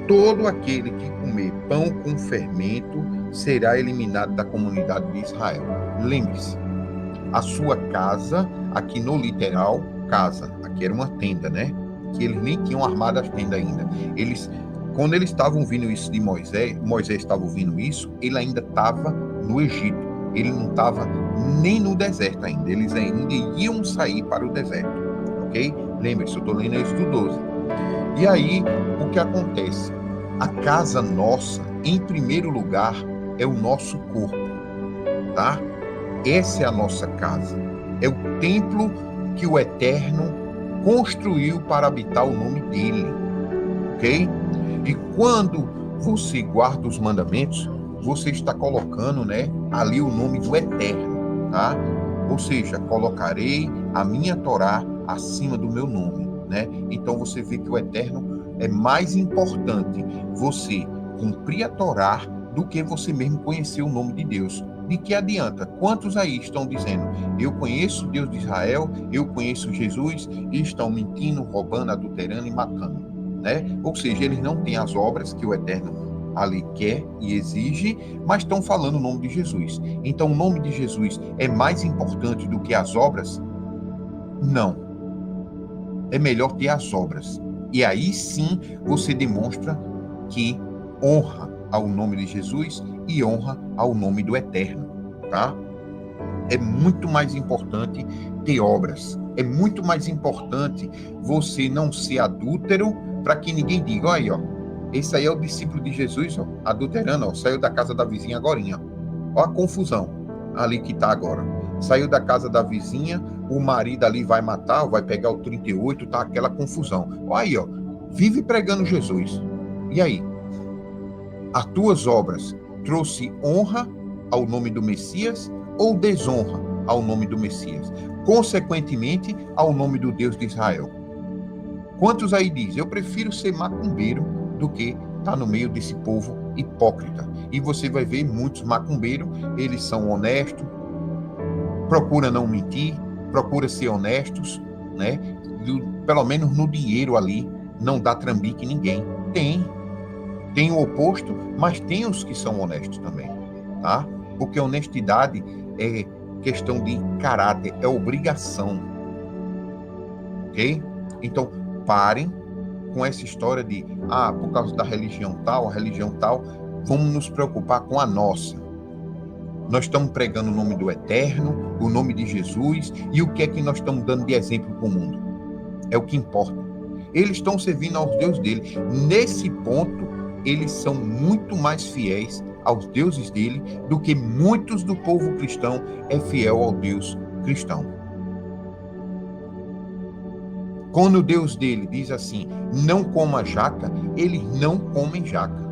Todo aquele que comer pão com fermento será eliminado da comunidade de Israel. Lembre-se, a sua casa, aqui no literal, casa, aqui era uma tenda, Que eles nem tinham armado as tendas ainda. Quando eles estavam ouvindo isso de Moisés estava ouvindo isso, ele ainda estava no Egito. Ele não estava nem no deserto ainda. Eles ainda iam sair para o deserto, ok? Lembre-se, eu estou lendo Êxodo 12. E aí, o que acontece? A casa nossa, em primeiro lugar, é o nosso corpo, tá? Essa é a nossa casa. É o templo que o Eterno construiu para habitar o nome dele, ok? E quando você guarda os mandamentos, você está colocando, né, ali o nome do Eterno, tá? Ou seja, colocarei a minha Torá acima do meu nome, né? Então você vê que o Eterno é mais importante você cumprir a Torá do que você mesmo conhecer o nome de Deus. De que adianta? Quantos aí estão dizendo, eu conheço o Deus de Israel, eu conheço Jesus, e estão mentindo, roubando, adulterando e matando, né? Ou seja, eles não têm as obras que o Eterno ali quer e exige, mas estão falando o nome de Jesus. Então, o nome de Jesus é mais importante do que as obras? Não. É melhor ter as obras. E aí sim você demonstra que honra ao nome de Jesus e honra ao nome do Eterno, tá? É muito mais importante ter obras. É muito mais importante você não ser adúltero para que ninguém diga, olha aí, ó, esse aí é o discípulo de Jesus, ó, adulterando, ó, saiu da casa da vizinha agorinha. Ó a confusão ali que tá agora. Saiu da casa da vizinha, o marido ali vai matar, vai pegar o 38, tá aquela confusão. Ó aí, ó, vive pregando Jesus. E aí? As tuas obras trouxe honra ao nome do Messias ou desonra ao nome do Messias? Consequentemente, ao nome do Deus de Israel. Quantos aí dizem, eu prefiro ser macumbeiro do que estar no meio desse povo hipócrita? E você vai ver muitos macumbeiros, eles são honestos, procura não mentir, procura ser honestos, né? Pelo menos no dinheiro ali, não dá trambique ninguém. Tem o oposto, mas tem os que são honestos também, tá? Porque honestidade é questão de caráter, é obrigação, ok? Então, parem com essa história de, por causa da religião tal, a religião tal, vamos nos preocupar com a nossa. Nós estamos pregando o nome do Eterno, o nome de Jesus, e o que é que nós estamos dando de exemplo para o mundo? É o que importa. Eles estão servindo aos deuses dele. Nesse ponto, eles são muito mais fiéis aos deuses dele do que muitos do povo cristão é fiel ao Deus cristão. Quando o Deus dele diz assim, não coma jaca, eles não comem jaca.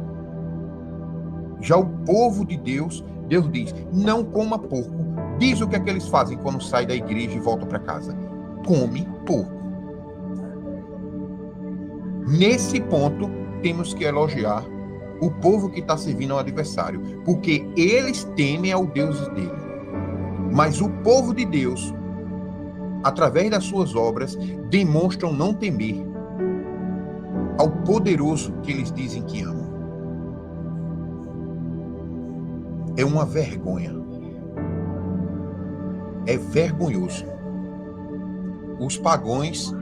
Já o povo de Deus, Deus diz, não coma porco. Diz o que é que eles fazem quando saem da igreja e voltam para casa. Come porco. Nesse ponto, temos que elogiar o povo que está servindo ao adversário, porque eles temem ao Deus dele. Mas o povo de Deus, através das suas obras, demonstram não temer ao poderoso que eles dizem que amam. É uma vergonha. É vergonhoso. Os pagãos,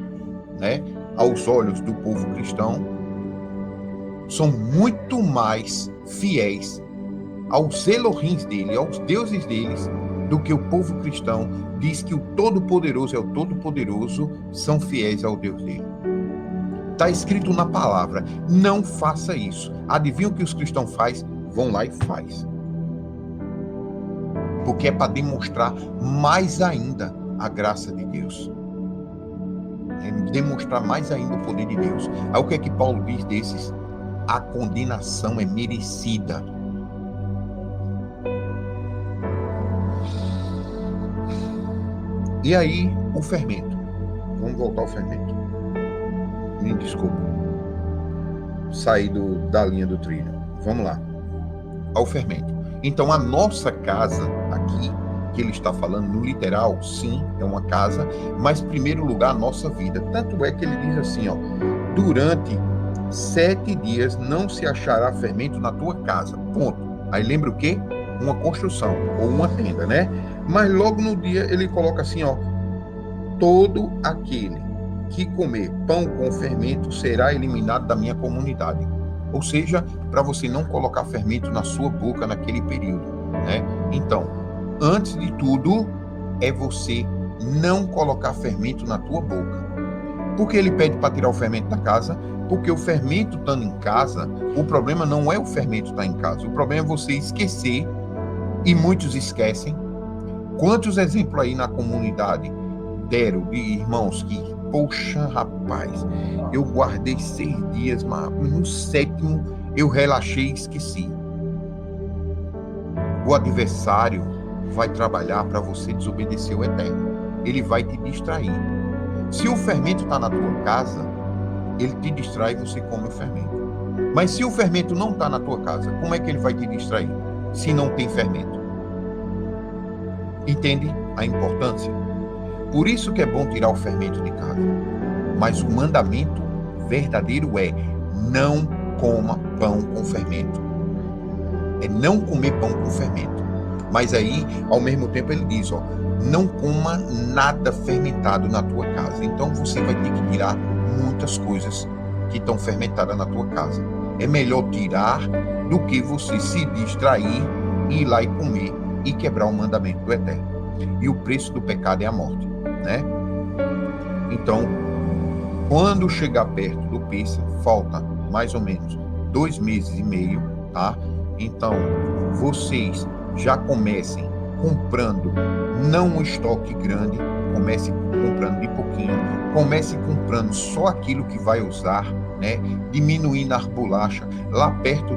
né, aos olhos do povo cristão, são muito mais fiéis aos Elohims dele, aos deuses deles, do que o povo cristão diz que o Todo-Poderoso é o Todo-Poderoso, são fiéis ao Deus dele. Está escrito na palavra, não faça isso. Adivinha o que os cristãos fazem? Vão lá e faz. Porque é para demonstrar mais ainda a graça de Deus. É demonstrar mais ainda o poder de Deus. Aí o que é que Paulo diz desses? A condenação é merecida. E aí, o fermento. Vamos voltar ao fermento. Me desculpa. Saí da linha do trilho. Vamos lá. Ao fermento. Então, a nossa casa aqui, que ele está falando no literal, sim, é uma casa, mas, em primeiro lugar, a nossa vida. Tanto é que ele diz assim, ó, durante 7 dias não se achará fermento na tua casa. Ponto. Aí lembra o quê? Uma construção, ou uma tenda, né? Mas logo no dia ele coloca assim, ó, todo aquele que comer pão com fermento será eliminado da minha comunidade. Ou seja, para você não colocar fermento na sua boca naquele período, né? Então, antes de tudo, é você não colocar fermento na tua boca. Por que ele pede para tirar o fermento da casa? Porque o fermento estando em casa, o problema não é o fermento estar em casa, o problema é você esquecer, e muitos esquecem. Quantos exemplos aí na comunidade deram de irmãos que, poxa, rapaz, eu guardei 6 dias, mas no 7º eu relaxei e esqueci. O adversário vai trabalhar para você desobedecer o Eterno. Ele vai te distrair. Se o fermento está na tua casa, ele te distrai e você come o fermento. Mas se o fermento não está na tua casa, como é que ele vai te distrair? Se não tem fermento. Entende a importância? Por isso que é bom tirar o fermento de casa. Mas o mandamento verdadeiro é: não coma pão com fermento. É não comer pão com fermento. Mas aí, ao mesmo tempo, ele diz, não coma nada fermentado na tua casa. Então você vai ter que tirar muitas coisas que estão fermentadas na tua casa. É melhor tirar do que você se distrair e ir lá e comer e quebrar o mandamento do Eterno. E o preço do pecado é a morte, né? Então, quando chegar perto do Pêssego, falta mais ou menos 2 meses e meio, tá? Então, vocês já comecem comprando, não um estoque grande, comece comprando de pouquinho, comece comprando só aquilo que vai usar, né? Diminuindo as bolachas, lá perto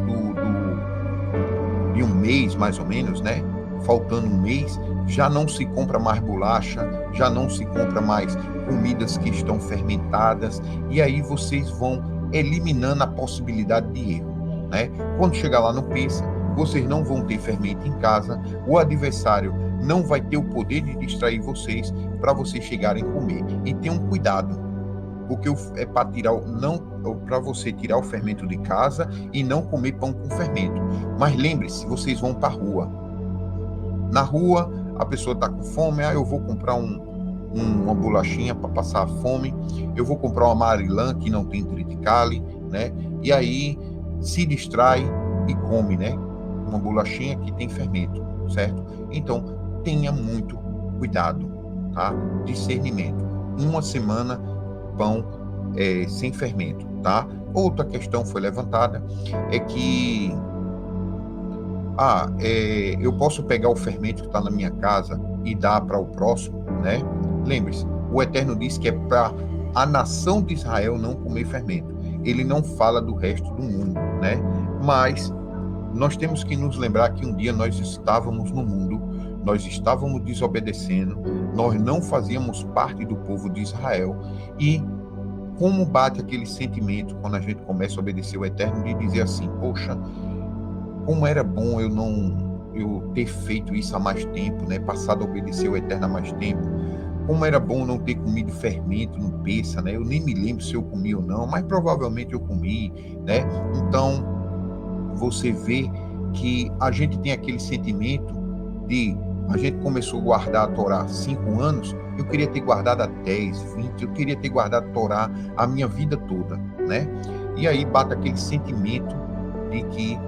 de um mês, mais ou menos, né? Faltando um mês, já não se compra mais bolacha, já não se compra mais comidas que estão fermentadas, e aí vocês vão eliminando a possibilidade de erro, né? Quando chegar lá no Pêssego, vocês não vão ter fermento em casa, o adversário não vai ter o poder de distrair vocês para vocês chegarem a comer. E tenham cuidado, porque é para você tirar o fermento de casa e não comer pão com fermento. Mas lembre-se, vocês vão para a rua. Na rua, a pessoa está com fome, eu vou comprar uma bolachinha para passar a fome, eu vou comprar uma Marilã que não tem triticale, né? E aí se distrai e come, né? Uma bolachinha que tem fermento, certo? Então, tenha muito cuidado, tá? Discernimento. Uma semana, pão sem fermento, tá? Outra questão foi levantada, é que eu posso pegar o fermento que está na minha casa e dar para o próximo, né? Lembre-se, o Eterno diz que é para a nação de Israel não comer fermento. Ele não fala do resto do mundo, né? Mas nós temos que nos lembrar que um dia nós estávamos no mundo, nós estávamos desobedecendo, nós não fazíamos parte do povo de Israel, e como bate aquele sentimento quando a gente começa a obedecer o Eterno de dizer assim, poxa, como era bom eu ter feito isso há mais tempo, né? Passado a obedecer o Eterno há mais tempo. Como era bom não ter comido fermento no Pêssego, né? Eu nem me lembro se eu comi ou não, mas provavelmente eu comi, né? Então, você vê que a gente tem aquele sentimento de... A gente começou a guardar a Torá há 5 anos, eu queria ter guardado há 10, 20, eu queria ter guardado a Torá a minha vida toda, né? E aí bate aquele sentimento de que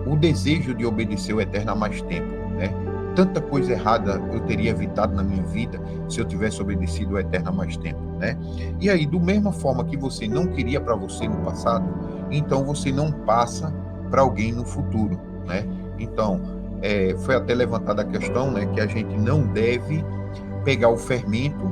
o desejo de obedecer o Eterno há mais tempo, né? Tanta coisa errada eu teria evitado na minha vida se eu tivesse obedecido o Eterno há mais tempo, né? E aí, do mesma forma que você não queria para você no passado, então você não passa para alguém no futuro, né? Então, foi até levantada a questão, né, que a gente não deve pegar o fermento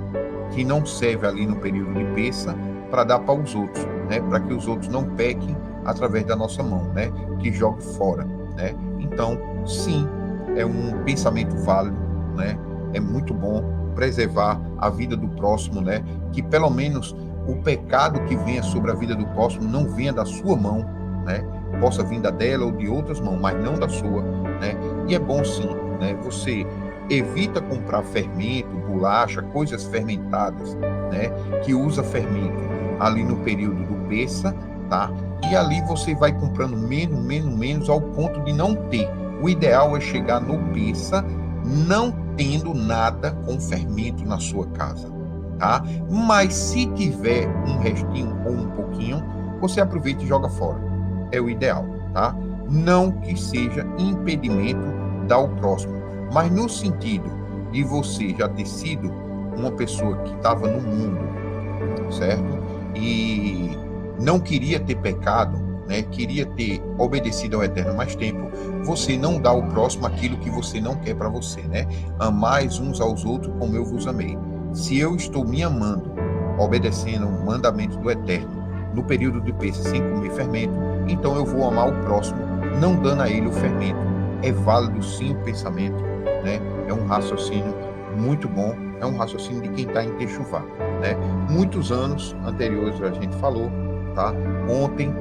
que não serve ali no período de Pêssego para dar para os outros, né? Para que os outros não pequem através da nossa mão, né? Que jogue fora, né? Então, sim, é um pensamento válido, né? É muito bom preservar a vida do próximo, né? Que pelo menos o pecado que venha sobre a vida do próximo não venha da sua mão, né? Possa vir da dela ou de outras mãos, mas não da sua, né? E é bom sim, né? Você evita comprar fermento, bolacha, coisas fermentadas, né? Que usa fermento ali no período do Pêssego, tá? E ali você vai comprando menos, ao ponto de não ter. O ideal é chegar no Pêssego não tendo nada com fermento na sua casa, tá? Mas se tiver um restinho ou um pouquinho, você aproveita e joga fora. É o ideal, tá? Não que seja impedimento dar ao próximo, mas no sentido de você já ter sido uma pessoa que estava no mundo certo? E não queria ter pecado, né? Queria ter obedecido ao Eterno mais tempo. Você não dá ao próximo aquilo que você não quer para você, né? Amais uns aos outros como eu vos amei. Se eu estou me amando, obedecendo o mandamento do Eterno, no período de Pêssego sem comer fermento, então eu vou amar o próximo, não dando a ele o fermento. É válido sim o pensamento, né? É um raciocínio muito bom, é um raciocínio de quem está em Techuvá, né? Muitos anos anteriores a gente falou, tá? Ontem,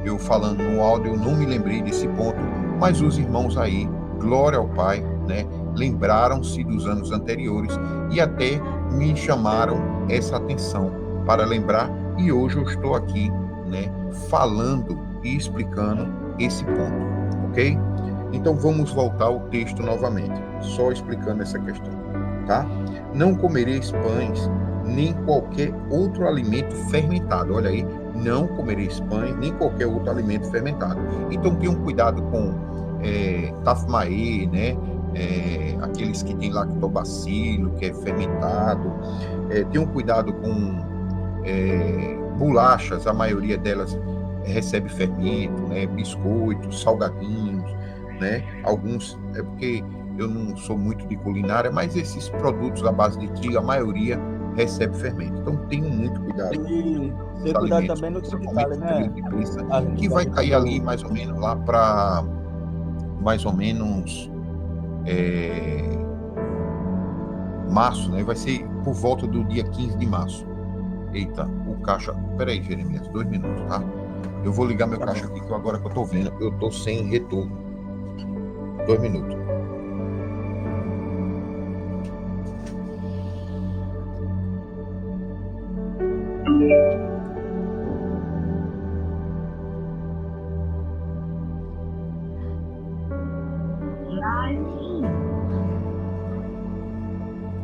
eu falando no áudio, eu não me lembrei desse ponto, mas os irmãos aí, glória ao Pai, né? Lembraram-se dos anos anteriores e até me chamaram essa atenção para lembrar, e hoje eu estou aqui, né? Falando e explicando esse ponto, ok? Então vamos voltar ao texto novamente, só explicando essa questão, tá? Não comereis pães, nem qualquer outro alimento fermentado. Olha aí, não comereis pães, nem qualquer outro alimento fermentado. Então tenham cuidado com tafmaê, né? Aqueles que têm lactobacilo, que é fermentado. Tenham cuidado com bolachas, a maioria delas recebe fermento, né? Biscoitos, salgadinhos, né? Alguns, é porque eu não sou muito de culinária, mas esses produtos à base de trigo, a maioria recebe fermento. Então tenham muito cuidado E com ter os cuidado alimentos, também no principalmente triticale, no né? período de prensa, A gente que tá vai cair ali tentando. mais ou menos lá para mais ou menos março, né? Vai ser por volta do dia 15 de março. Eita, o caixa. Peraí, Jeremias, 2 minutos, tá? Eu vou ligar meu Tá caixa bom. aqui, que agora que eu tô vendo, eu tô sem retorno. 2 minutos.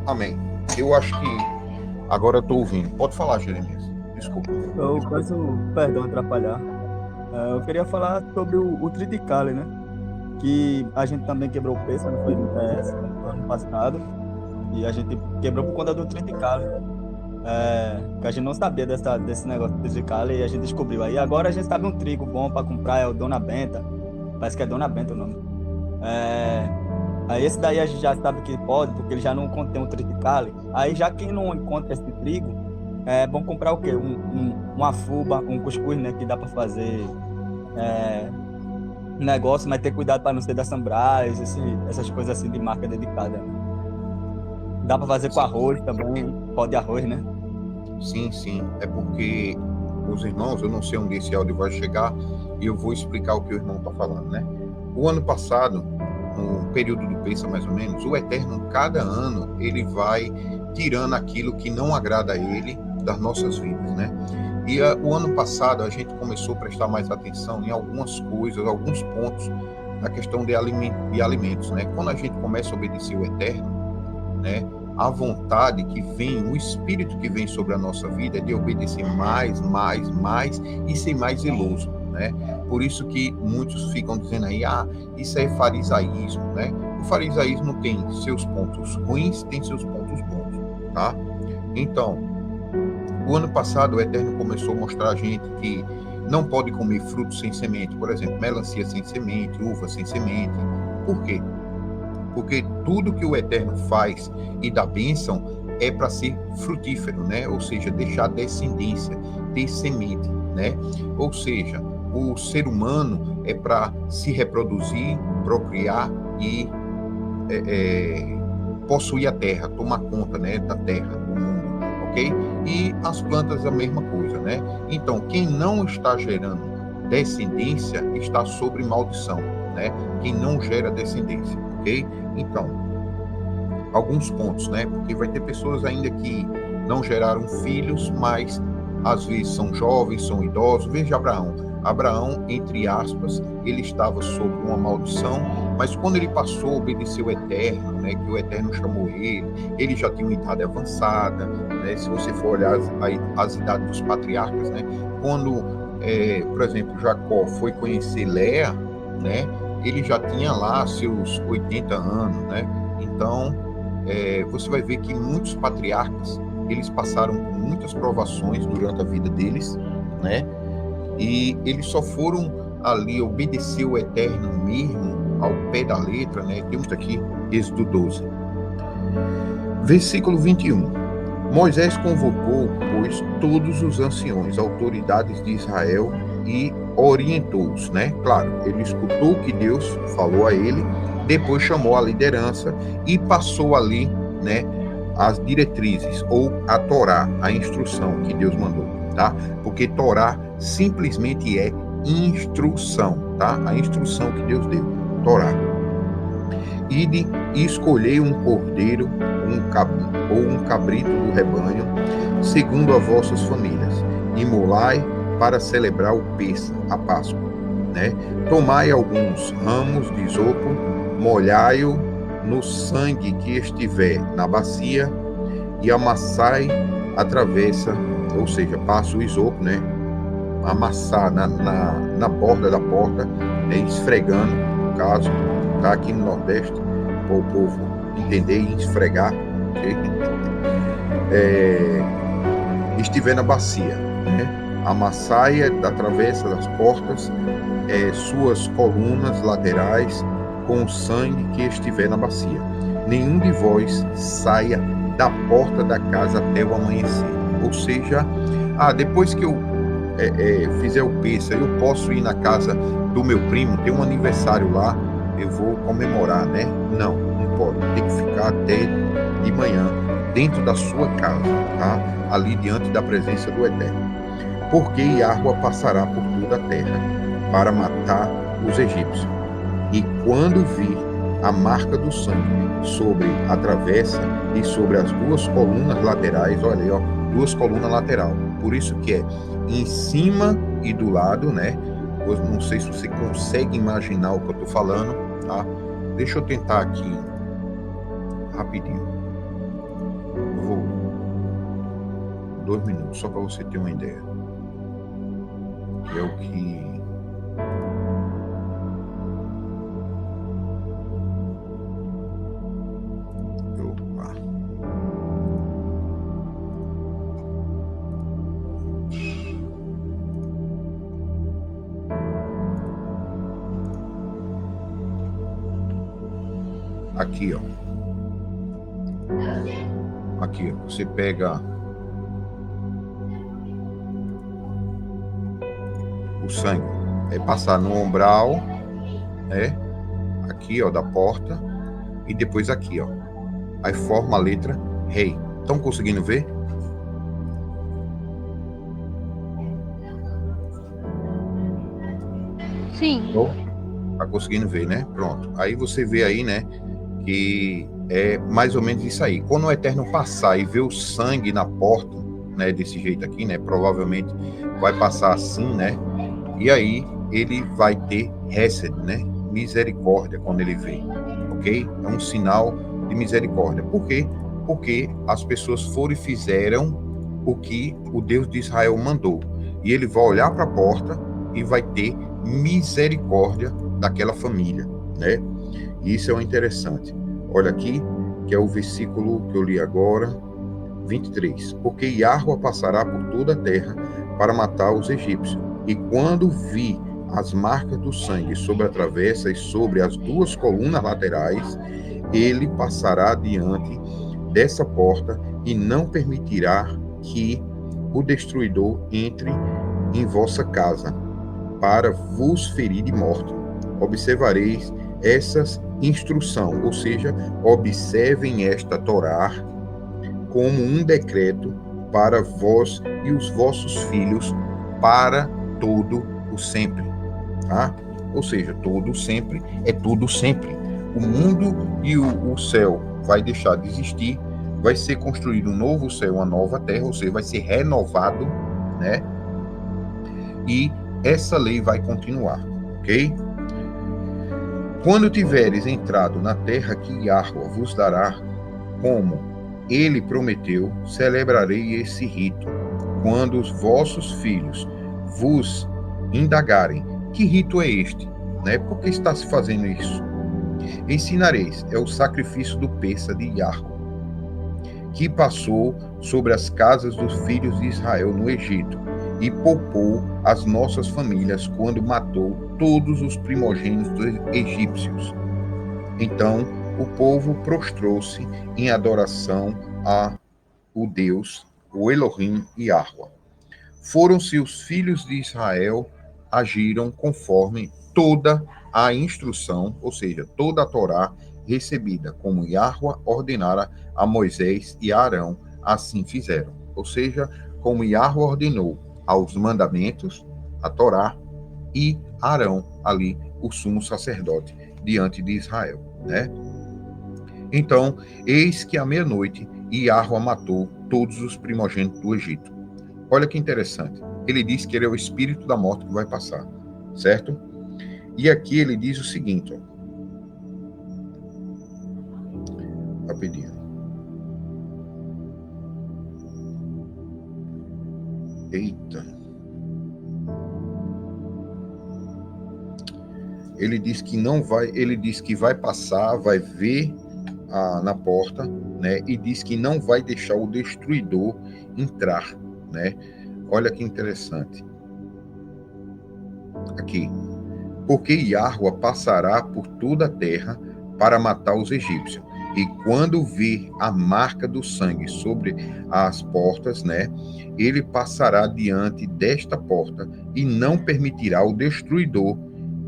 Amém. Eu acho que agora eu tô ouvindo. Pode falar, Jeremias. Desculpa. Eu peço perdão atrapalhar. Eu queria falar sobre o triticale, né? Que a gente também quebrou o peso, não foi, no ano passado. E a gente quebrou por conta do triticale. Que a gente não sabia desse negócio do triticale e a gente descobriu. Aí agora a gente sabe um trigo bom para comprar, é o Dona Benta. Parece que é Dona Benta o nome. É, Aí esse daí a gente já sabe que pode, porque ele já não contém o triticale. Aí já quem não encontra esse trigo, é bom comprar o quê? Uma fuba, um cuscuz, né? Que dá para fazer negócio, mas ter cuidado para não ser da Sambras, essas coisas assim de marca dedicada. Dá para fazer com Sim, arroz também, pó de arroz, né? sim, sim. É porque os irmãos, eu não sei onde esse áudio vai chegar e eu vou explicar o que o irmão está falando, né? O ano passado, no período do Pêssego mais ou menos, o Eterno, cada ano, ele vai tirando aquilo que não agrada a ele das nossas vidas, né? E o ano passado a gente começou a prestar mais atenção em algumas coisas, alguns pontos da questão de alimentos, né? Quando a gente começa a obedecer o Eterno, né? A vontade que vem, o espírito que vem sobre a nossa vida é de obedecer mais, mais, mais e ser mais zeloso, né? Por isso que muitos ficam dizendo aí, isso é farisaísmo, né? O farisaísmo tem seus pontos ruins, tem seus pontos bons, tá? Então, o ano passado o Eterno começou a mostrar a gente que não pode comer frutos sem semente, por exemplo, melancia sem semente, uva sem semente. Por quê? Porque tudo que o Eterno faz e dá bênção é para ser frutífero, né? Ou seja, deixar descendência, ter semente, né? Ou seja, o ser humano é para se reproduzir, procriar e possuir a terra, tomar conta, né, da terra, do mundo, ok? E as plantas a mesma coisa, né? Então, quem não está gerando descendência está sobre maldição, né? Quem não gera descendência, ok? Então, alguns pontos, né? Porque vai ter pessoas ainda que não geraram filhos, mas às vezes são jovens, são idosos. Veja Abraão. Abraão, entre aspas, ele estava sob uma maldição, mas quando ele passou a obedecer o Eterno, né, que o Eterno chamou ele já tinha uma idade avançada, né? Se você for olhar as idades dos patriarcas, né? Quando, por exemplo, Jacó foi conhecer Léa, né? Ele já tinha lá seus 80 anos, né? Então, você vai ver que muitos patriarcas, eles passaram por muitas provações durante a vida deles, né? E eles só foram ali obedecer o Eterno mesmo, ao pé da letra, né? Temos aqui Êxodo 12. Versículo 21. Moisés convocou, pois, todos os anciões, autoridades de Israel, e orientou-os, né? Claro, ele escutou o que Deus falou a ele, depois chamou a liderança e passou ali, né, as diretrizes, ou a Torá, a instrução que Deus mandou, tá? Porque Torá simplesmente é instrução, tá? A instrução que Deus deu, Torá. Ide e escolhei um cordeiro, ou um cabrito do rebanho, segundo as vossas famílias, imolai para celebrar o Pêssego, a Páscoa, né? Tomai alguns ramos de isopo, molhai-o no sangue que estiver na bacia e amassai a travessa, ou seja, passa o isopo, né? Amassar na borda da porta, né? Esfregando, no caso, tá? Aqui no Nordeste, para o povo entender e esfregar, okay? Estiver na bacia, né? Amassai da travessa das portas, suas colunas laterais, com o sangue que estiver na bacia. Nenhum de vós saia da porta da casa até o amanhecer. Ou seja, depois que eu fizer o Pêssego, eu posso ir na casa do meu primo, tem um aniversário lá, eu vou comemorar, né? Não pode, tem que ficar até de manhã dentro da sua casa, tá? Ali diante da presença do Eterno. Porque Iahua passará por toda a terra para matar os egípcios. E quando vir a marca do sangue sobre a travessa e sobre as duas colunas laterais, olha aí, ó, duas colunas laterais. Por isso que é em cima e do lado, né? Eu não sei se você consegue imaginar o que eu estou falando, tá? Deixa eu tentar aqui rapidinho. Eu vou 2 minutos só para você ter uma ideia. É o que aqui, ó. Aqui, ó. Você pega o sangue, passar no umbral, né? Aqui, ó, da porta, e depois aqui, ó. Aí forma a letra rei. Estão conseguindo ver? Sim. Tá conseguindo ver, né? Pronto. Aí você vê aí, né, que é mais ou menos isso aí. Quando o Eterno passar e ver o sangue na porta, né, desse jeito aqui, né, provavelmente vai passar assim, né? E aí ele vai ter hesed, né? Misericórdia quando ele vê, ok? É um sinal de misericórdia. Por quê? Porque as pessoas foram e fizeram o que o Deus de Israel mandou. E ele vai olhar para a porta e vai ter misericórdia daquela família, né? E isso é o interessante. Olha aqui, que é o versículo que eu li agora, 23. Porque Iahua passará por toda a terra para matar os egípcios. E quando vi as marcas do sangue sobre a travessa e sobre as duas colunas laterais, ele passará diante dessa porta e não permitirá que o destruidor entre em vossa casa, para vos ferir de morte. Observareis essas instrução, ou seja, observem esta Torá como um decreto para vós e os vossos filhos para todo o sempre, tá? Ou seja, todo sempre é tudo sempre. O mundo e o céu vai deixar de existir, vai ser construído um novo céu, uma nova terra, ou seja, vai ser renovado, né? E essa lei vai continuar, ok? Quando tiveres entrado na terra que Iahua vos dará, como ele prometeu, celebrarei esse rito. Quando os vossos filhos vos indagarem, que rito é este? Né? Por que está se fazendo isso? Ensinareis, é o sacrifício do Pêssego de Iahua, que passou sobre as casas dos filhos de Israel no Egito, e poupou as nossas famílias quando matou todos os primogênitos dos egípcios. Então o povo prostrou-se em adoração a o Deus, o Elohim Yahweh. Foram-se os filhos de Israel, agiram conforme toda a instrução, ou seja, toda a Torá recebida, como Yahweh ordenara a Moisés e a Arão, assim fizeram. Ou seja, como Yahweh ordenou aos mandamentos, a Torá, e Arão, ali, o sumo sacerdote, diante de Israel, né? Então, eis que à meia-noite, Yahweh matou todos os primogênitos do Egito. Olha que interessante. Ele diz que ele é o espírito da morte que vai passar, certo? E aqui ele diz o seguinte, ó. Rapidinho. Eita. Ele diz que não vai, ele diz que vai passar, vai ver na porta, né? E diz que não vai deixar o destruidor entrar, né? Olha que interessante. Aqui. Porque Yahweh passará por toda a terra para matar os egípcios. E quando vir a marca do sangue sobre as portas, né? Ele passará diante desta porta e não permitirá o destruidor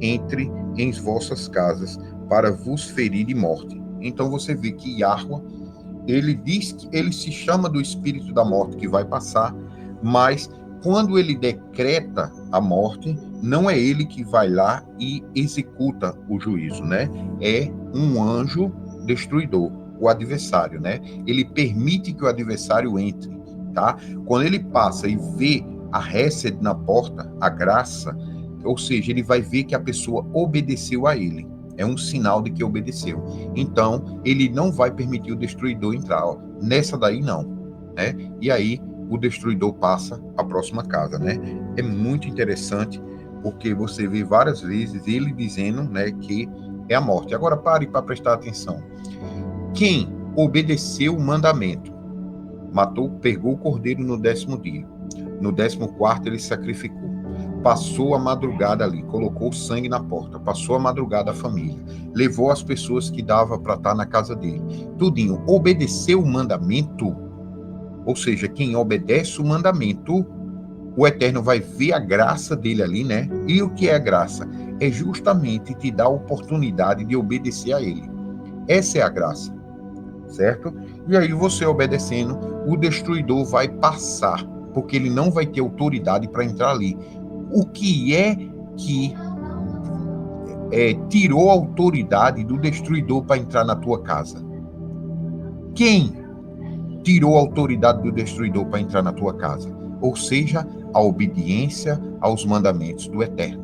entre em vossas casas para vos ferir de morte. Então você vê que Yahweh, ele diz que ele se chama do espírito da morte que vai passar, mas quando ele decreta a morte, não é ele que vai lá e executa o juízo, né? É um anjo destruidor, o adversário, né? Ele permite que o adversário entre, tá? Quando ele passa e vê a Hesed na porta, a graça, ou seja, ele vai ver que a pessoa obedeceu a ele. É um sinal de que obedeceu. Então, ele não vai permitir o destruidor entrar. Ó. Nessa daí, não. Né? E aí, o destruidor passa à próxima casa. Né? É muito interessante, porque você vê várias vezes ele dizendo, né, que é a morte. Agora, pare para prestar atenção. Quem obedeceu o mandamento, matou, pegou o cordeiro no 10º dia. No 14º, ele sacrificou. Passou a madrugada ali, colocou sangue na porta, passou a madrugada a família, levou as pessoas que dava para estar na casa dele, tudinho, obedeceu o mandamento, ou seja, quem obedece o mandamento, o Eterno vai ver a graça dele ali, né? E o que é a graça? É justamente te dar a oportunidade de obedecer a ele. Essa é a graça, certo? E aí você obedecendo, o destruidor vai passar, porque ele não vai ter autoridade para entrar ali. O que é que tirou a autoridade do destruidor para entrar na tua casa? Quem tirou a autoridade do destruidor para entrar na tua casa? Ou seja, a obediência aos mandamentos do Eterno.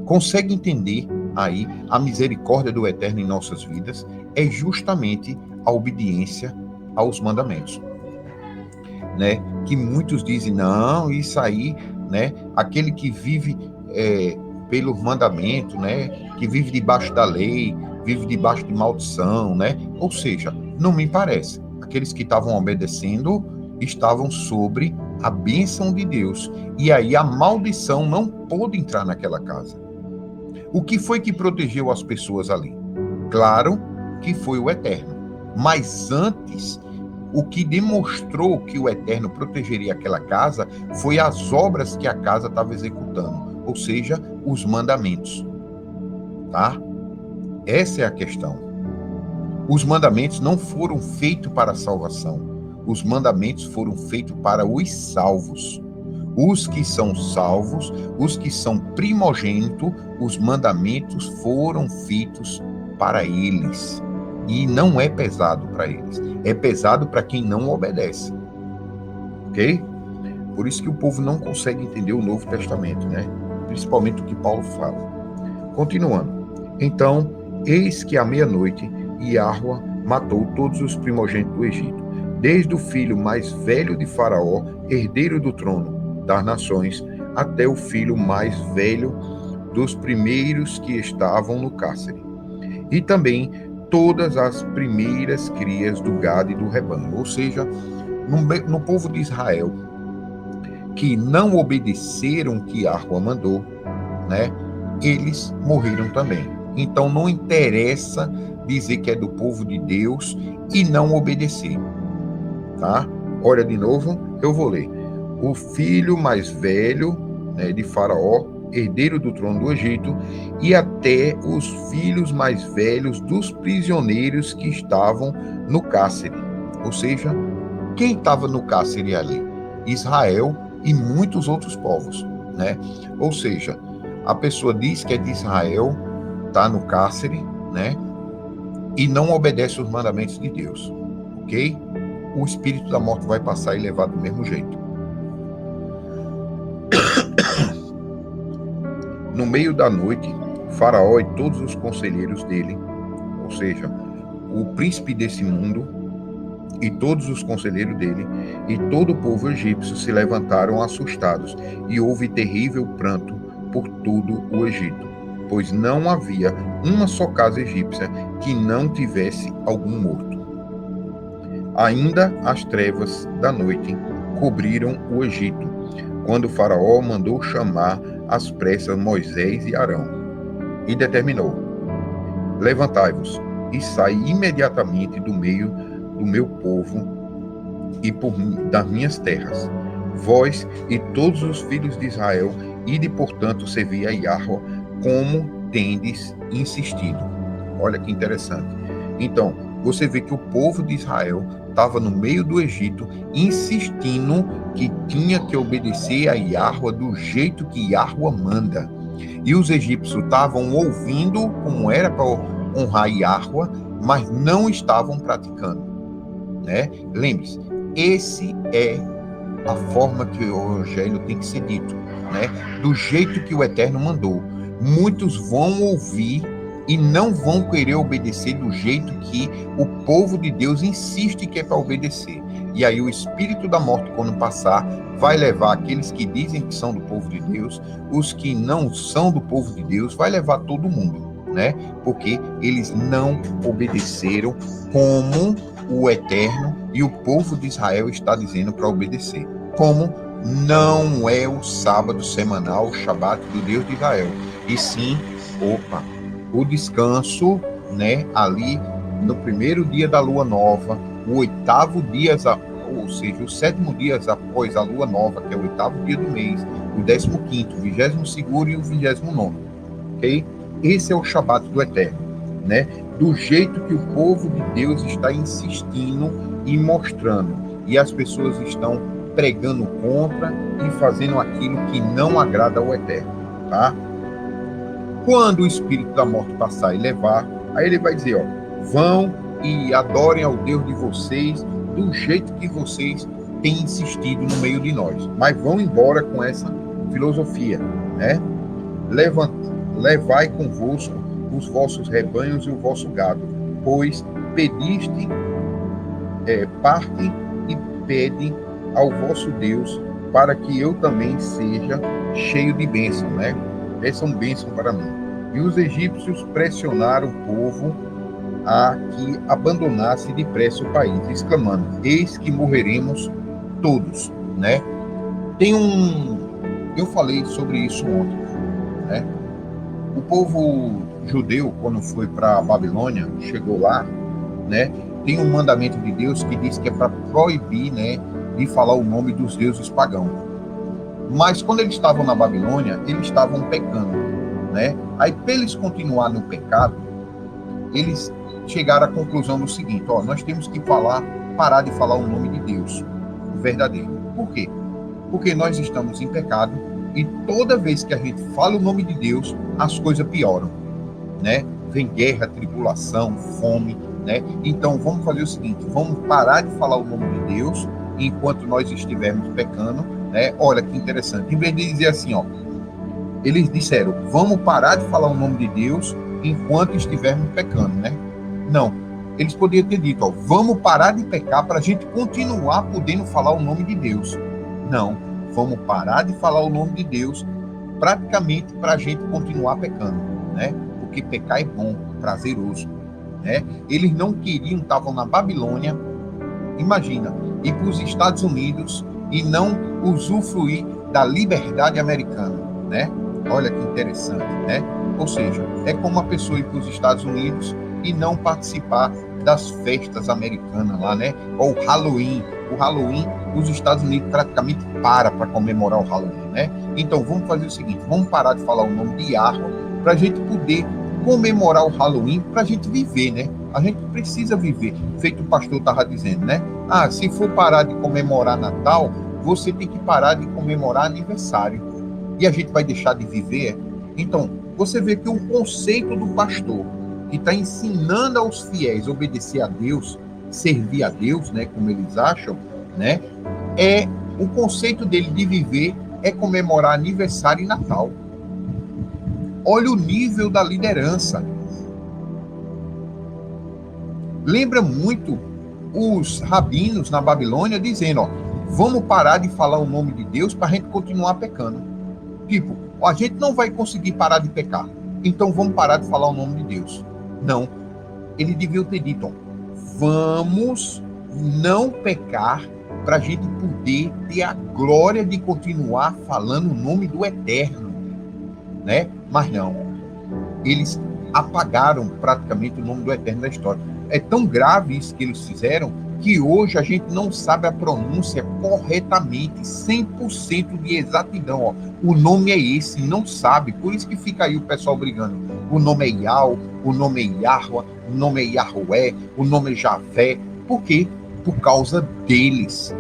Consegue entender aí a misericórdia do Eterno em nossas vidas? É justamente a obediência aos mandamentos. Né? Que muitos dizem, não, isso aí, né? Aquele que vive pelo mandamento, né? Que vive debaixo da lei, vive debaixo de maldição, né? Ou seja, não me parece. Aqueles que estavam obedecendo estavam sobre a bênção de Deus. E aí a maldição não pôde entrar naquela casa. O que foi que protegeu as pessoas ali? Claro que foi o Eterno. Mas antes, o que demonstrou que o Eterno protegeria aquela casa foi as obras que a casa estava executando, ou seja, os mandamentos. Tá? Essa é a questão. Os mandamentos não foram feitos para a salvação. Os mandamentos foram feitos para os salvos. Os que são salvos, os que são primogênitos, os mandamentos foram feitos para eles. E não é pesado para eles. É pesado para quem não obedece. Ok? Por isso que o povo não consegue entender o Novo Testamento, né? Principalmente o que Paulo fala. Continuando. Então, eis que à meia-noite, Yahweh matou todos os primogênitos do Egito, desde o filho mais velho de Faraó, herdeiro do trono das nações, até o filho mais velho dos primeiros que estavam no cárcere. E também todas as primeiras crias do gado e do rebanho. Ou seja, no povo de Israel, que não obedeceram o que Yahweh mandou, né, eles morreram também. Então não interessa dizer que é do povo de Deus e não obedecer, tá? Olha de novo, eu vou ler. O filho mais velho, né, de Faraó, herdeiro do trono do Egito, e até os filhos mais velhos dos prisioneiros que estavam no cárcere. Ou seja, quem estava no cárcere ali? Israel e muitos outros povos, né? Ou seja, a pessoa diz que é de Israel, está no cárcere, né? E não obedece os mandamentos de Deus, ok? O espírito da morte vai passar e levar do mesmo jeito. No meio da noite, Faraó e todos os conselheiros dele, ou seja, o príncipe desse mundo e todos os conselheiros dele e todo o povo egípcio se levantaram assustados, e houve terrível pranto por todo o Egito, pois não havia uma só casa egípcia que não tivesse algum morto. Ainda as trevas da noite cobriram o Egito, quando o Faraó mandou chamar às pressas Moisés e Arão, e determinou: levantai-vos e sai imediatamente do meio do meu povo e das minhas terras. Vós e todos os filhos de Israel, ide, portanto, servir a Yahweh, como tendes insistido. Olha que interessante. Então, você vê que o povo de Israel estava no meio do Egito, insistindo que tinha que obedecer a Yahweh do jeito que Yahweh manda. E os egípcios estavam ouvindo como era para honrar Yahweh, mas não estavam praticando, né? Lembre-se, esse é a forma que o evangelho tem que ser dito, né? Do jeito que o Eterno mandou. Muitos vão ouvir e não vão querer obedecer do jeito que o povo de Deus insiste que é para obedecer. E aí o espírito da morte, quando passar, vai levar aqueles que dizem que são do povo de Deus, os que não são do povo de Deus, vai levar todo mundo, né? Porque eles não obedeceram como o Eterno e o povo de Israel está dizendo para obedecer. Como não é o sábado semanal, o Shabat do Deus de Israel, e sim, o descanso, né, ali no primeiro dia da lua nova, o 8º dia, ou seja, o 7º dia após a lua nova, que é o 8º dia do mês, o 15º, o 22º e o 29º, ok? Esse é o Shabat do Eterno, né? Do jeito que o povo de Deus está insistindo e mostrando, e as pessoas estão pregando contra e fazendo aquilo que não agrada ao Eterno, tá? Quando o espírito da morte passar e levar, aí ele vai dizer, ó, vão e adorem ao Deus de vocês do jeito que vocês têm insistido no meio de nós, mas vão embora com essa filosofia, né? Levai convosco os vossos rebanhos e o vosso gado, pois pediste parte e pede ao vosso Deus, para que eu também seja cheio de bênção, né? Peçam bênção para mim. E os egípcios pressionaram o povo a que abandonasse depressa o país, exclamando: eis que morreremos todos, né? Eu falei sobre isso ontem, né? O povo judeu, quando foi para a Babilônia, chegou lá, né? Tem um mandamento de Deus que diz que é para proibir, né, de falar o nome dos deuses pagãos. Mas quando eles estavam na Babilônia, eles estavam pecando, né? Aí, para eles continuar no pecado, eles chegaram à conclusão do seguinte: ó, nós temos que parar de falar o nome de Deus verdadeiro. Por quê? Porque nós estamos em pecado e toda vez que a gente fala o nome de Deus, as coisas pioram, né? Vem guerra, tribulação, fome, né? Então vamos fazer o seguinte: vamos parar de falar o nome de Deus enquanto nós estivermos pecando, né? Olha que interessante. Em vez de dizer assim, ó, eles disseram: vamos parar de falar o nome de Deus enquanto estivermos pecando, né? Não. Eles poderiam ter dito, ó, vamos parar de pecar para a gente continuar podendo falar o nome de Deus. Não. Vamos parar de falar o nome de Deus praticamente para a gente continuar pecando, né? Porque pecar é bom, prazeroso. né? Eles não queriam, estavam na Babilônia, imagina, ir para os Estados Unidos e não usufruir da liberdade americana, né? Olha que interessante, né? Ou seja, é como uma pessoa ir para os Estados Unidos e não participar das festas americanas lá, né? Ou o Halloween. O Halloween, os Estados Unidos praticamente para comemorar o Halloween, né? Então, vamos fazer o seguinte, vamos parar de falar o nome de Yahweh para a gente poder comemorar o Halloween, para a gente viver, né? A gente precisa viver, feito o pastor estava dizendo, né? Ah, se for parar de comemorar Natal, você tem que parar de comemorar aniversário. E a gente vai deixar de viver? Então, você vê que o conceito do pastor, que está ensinando aos fiéis a obedecer a Deus, servir a Deus, né, como eles acham, né, o conceito dele de viver é comemorar aniversário e Natal. Olha o nível da liderança. Lembra muito os rabinos na Babilônia dizendo, ó, vamos parar de falar o nome de Deus para a gente continuar pecando. Tipo, a gente não vai conseguir parar de pecar, então vamos parar de falar o nome de Deus. Não, ele devia ter dito, ó, vamos não pecar para a gente poder ter a glória de continuar falando o nome do Eterno, né? Mas não, eles apagaram praticamente o nome do Eterno da história. É tão grave isso que eles fizeram, que hoje a gente não sabe a pronúncia corretamente, 100% de exatidão. Ó. O nome é esse, não sabe, por isso que fica aí o pessoal brigando. O nome é Yahweh, o nome é Yahweh, o nome é Yahweh, o nome é Javé. Por quê? Por causa deles,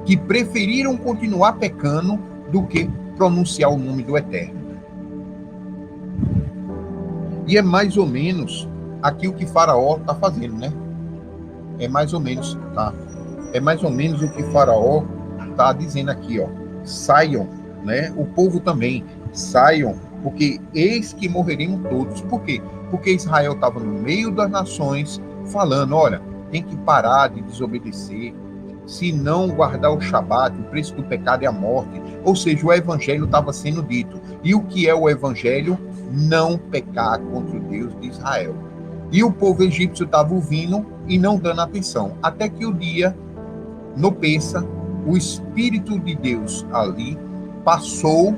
que preferiram continuar pecando do que pronunciar o nome do Eterno. E é mais ou menos aqui o que Faraó está fazendo, né? É mais ou menos, tá? É mais ou menos o que Faraó está dizendo aqui, ó. Saiam, né? O povo também, saiam, porque eis que morreremos todos. Por quê? Porque Israel estava no meio das nações, falando, olha, tem que parar de desobedecer, se não guardar o Shabat, o preço do pecado é a morte. Ou seja, o evangelho estava sendo dito. E o que é o evangelho? Não pecar contra o Deus de Israel. E o povo egípcio estava ouvindo e não dando atenção. Até que o dia, no Pêssar, o Espírito de Deus ali passou,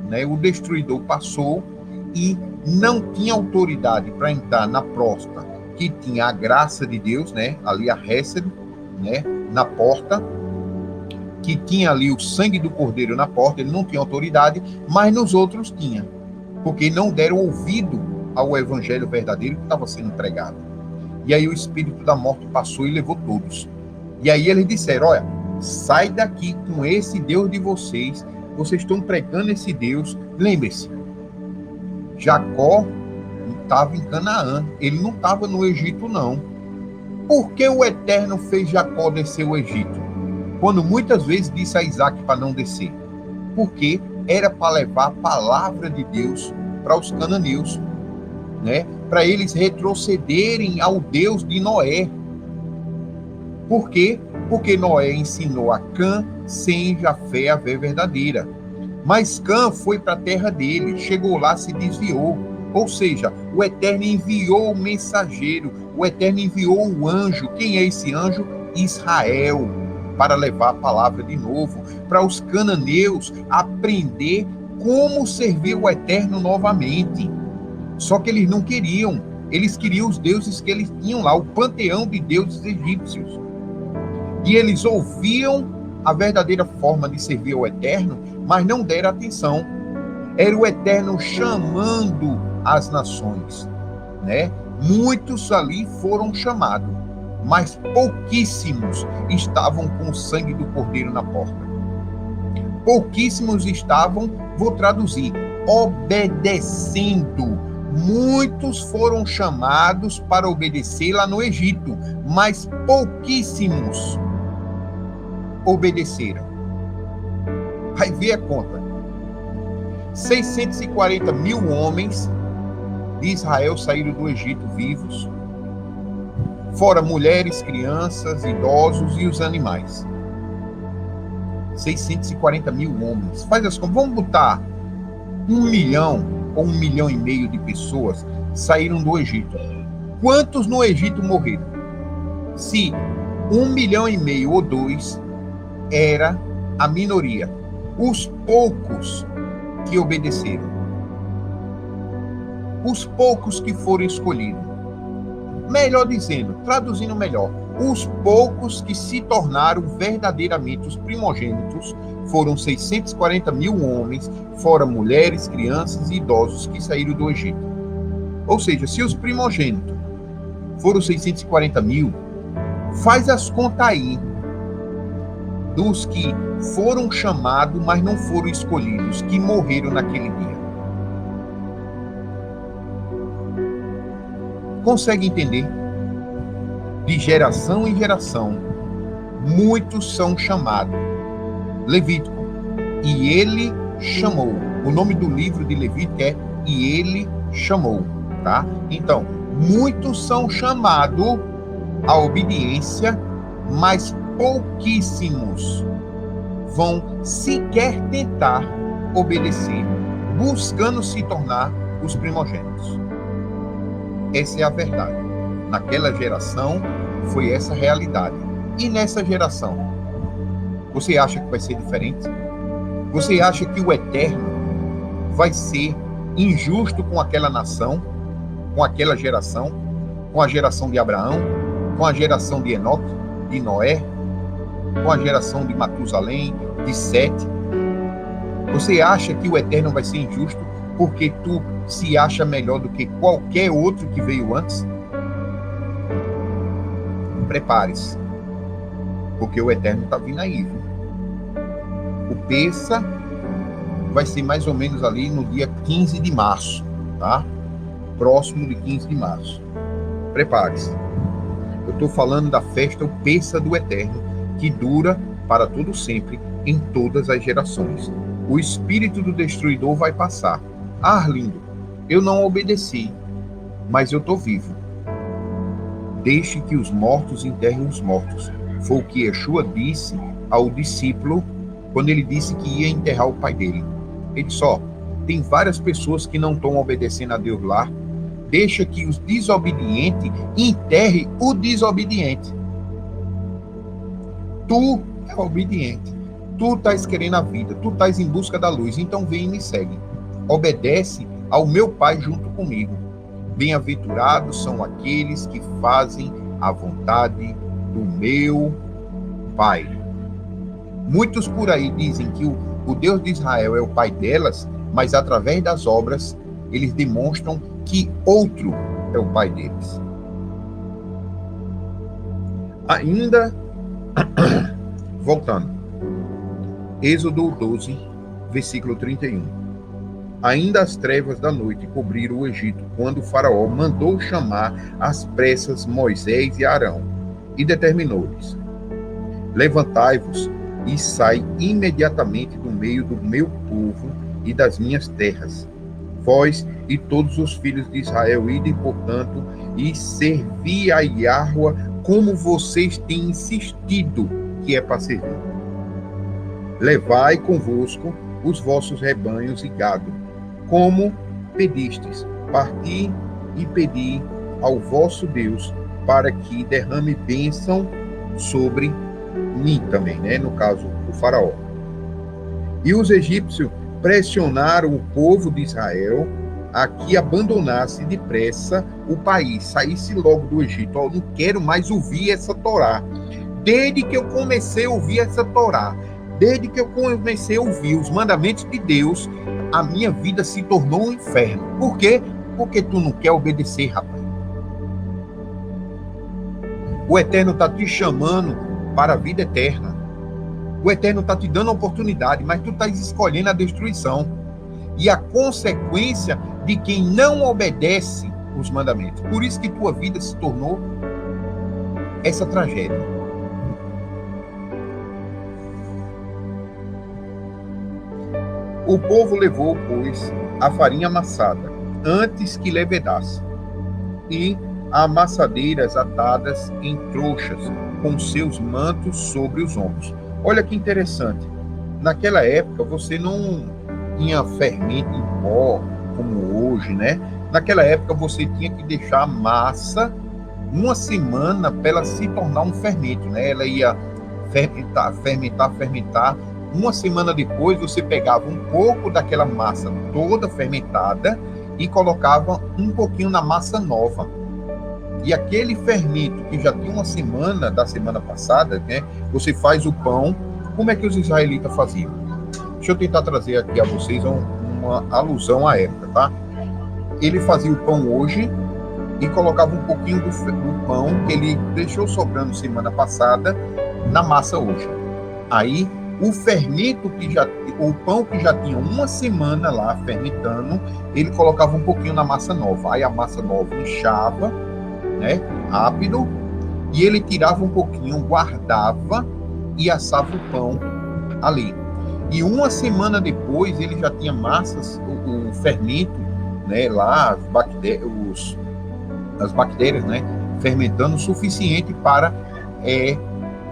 né, o destruidor passou e não tinha autoridade para entrar na porta que tinha a graça de Deus, né, ali a Hesed, né, na porta, que tinha ali o sangue do cordeiro na porta, ele não tinha autoridade, mas nos outros tinha, porque não deram ouvido ao evangelho verdadeiro que estava sendo pregado. E aí o espírito da morte passou e levou todos. E aí eles disseram, olha, sai daqui com esse Deus de vocês estão pregando esse Deus. Lembre-se, Jacó estava em Canaã, ele não estava no Egito, não. Por que o Eterno fez Jacó descer o Egito? Quando muitas vezes disse a Isaac para não descer. Porque era para levar a palavra de Deus para os cananeus, né? Para eles retrocederem ao Deus de Noé. Por quê? Porque Noé ensinou a Cã, sem Jafé, a fé verdadeira. Mas Cã foi para a terra dele, chegou lá, se desviou. Ou seja, o Eterno enviou o mensageiro, o Eterno enviou o anjo. Quem é esse anjo? Israel, para levar a palavra de novo, para os cananeus aprender como servir o Eterno novamente. Só que eles não queriam, eles queriam os deuses que eles tinham lá, o panteão de deuses egípcios. E eles ouviam a verdadeira forma de servir ao Eterno, mas não deram atenção. Era o Eterno chamando as nações, né? Muitos ali foram chamados, mas pouquíssimos estavam com o sangue do cordeiro na porta. Pouquíssimos estavam, vou traduzir, obedecendo. Muitos foram chamados para obedecer lá no Egito, mas pouquíssimos obedeceram. Vai ver a conta. 640 mil homens de Israel saíram do Egito vivos, fora mulheres, crianças, idosos e os animais. 640 mil homens. Faz as contas. Vamos botar 1 milhão ou 1,5 milhão de pessoas saíram do Egito. Quantos no Egito morreram? Se 1,5 milhão ou 2 era a minoria, os poucos que obedeceram, os poucos que foram escolhidos. Melhor dizendo, traduzindo melhor, os poucos que se tornaram verdadeiramente os primogênitos foram 640 mil homens, fora mulheres, crianças e idosos que saíram do Egito. Ou seja, se os primogênitos foram 640 mil, faz as contas aí dos que foram chamados, mas não foram escolhidos, que morreram naquele dia. Consegue entender? De geração em geração, muitos são chamados. Levítico, e ele chamou. O nome do livro de Levítico é E ele chamou, tá? Então, muitos são chamados à obediência, mas pouquíssimos vão sequer tentar obedecer, buscando se tornar os primogênitos. Essa é a verdade. Naquela geração, foi essa a realidade. E nessa geração, você acha que vai ser diferente? Você acha que o Eterno vai ser injusto com aquela nação, com aquela geração, com a geração de Abraão, com a geração de Enoque, de Noé, com a geração de Matusalém, de Sete? Você acha que o Eterno vai ser injusto porque tu se acha melhor do que qualquer outro que veio antes? Prepare-se, porque o Eterno está vindo aí, viu? O Pessa vai ser mais ou menos ali no dia 15 de março, tá? Próximo de 15 de março. Prepare-se. Eu estou falando da festa, o Pessa do Eterno, que dura para todo sempre, em todas as gerações. O espírito do destruidor vai passar. Ah, Arlindo, eu não obedeci, mas eu estou vivo. Deixe que os mortos enterrem os mortos. Foi o que Yeshua disse ao discípulo quando ele disse que ia enterrar o pai dele. Ele disse, tem várias pessoas que não estão obedecendo a Deus lá. Deixa que os desobedientes enterrem o desobediente. Tu é obediente. Tu estás querendo a vida. Tu estás em busca da luz. Então vem e me segue. Obedece ao meu Pai junto comigo. Bem-aventurados são aqueles que fazem a vontade do meu Pai. Muitos por aí dizem que o Deus de Israel é o Pai delas, mas através das obras, eles demonstram que outro é o Pai deles. Ainda, voltando, Êxodo 12, versículo 31. Ainda as trevas da noite cobriram o Egito, quando o faraó mandou chamar às pressas Moisés e Arão, e determinou-lhes: levantai-vos e sai imediatamente do meio do meu povo e das minhas terras. Vós e todos os filhos de Israel, idem, portanto, e servi a Yahua como vocês têm insistido que é para servir. Levai convosco os vossos rebanhos e gado, como pedistes, parti e pedi ao vosso Deus para que derrame bênção sobre mim também, né? No caso, o faraó. E os egípcios pressionaram o povo de Israel a que abandonasse depressa o país, saísse logo do Egito. Eu não quero mais ouvir essa Torá. Desde que eu comecei a ouvir essa Torá, desde que eu comecei a ouvir os mandamentos de Deus, a minha vida se tornou um inferno. Por quê? Porque tu não quer obedecer, rapaz. O Eterno está te chamando para a vida eterna. O Eterno está te dando a oportunidade, mas tu estás escolhendo a destruição. E a consequência de quem não obedece os mandamentos. Por isso que tua vida se tornou essa tragédia. O povo levou, pois, a farinha amassada, antes que levedasse, e amassadeiras atadas em trouxas, com seus mantos sobre os ombros. Olha que interessante. Naquela época, você não tinha fermento em pó, como hoje, né? Naquela época, você tinha que deixar a massa uma semana para ela se tornar um fermento, né? Ela ia fermentar. Uma semana depois, você pegava um pouco daquela massa toda fermentada e colocava um pouquinho na massa nova. E aquele fermento que já tinha uma semana, da semana passada, né? Você faz o pão. Como é que os israelitas faziam? Deixa eu tentar trazer aqui a vocês uma alusão à época, tá? Ele fazia o pão hoje e colocava um pouquinho do pão que ele deixou sobrando semana passada na massa hoje. Aí, o fermento o pão que já tinha uma semana lá fermentando, ele colocava um pouquinho na massa nova. Aí a massa nova inchava, né, rápido, e ele tirava um pouquinho, guardava e assava o pão ali. E uma semana depois, ele já tinha massas, o fermento, né, lá, as bactérias, né, fermentando o suficiente para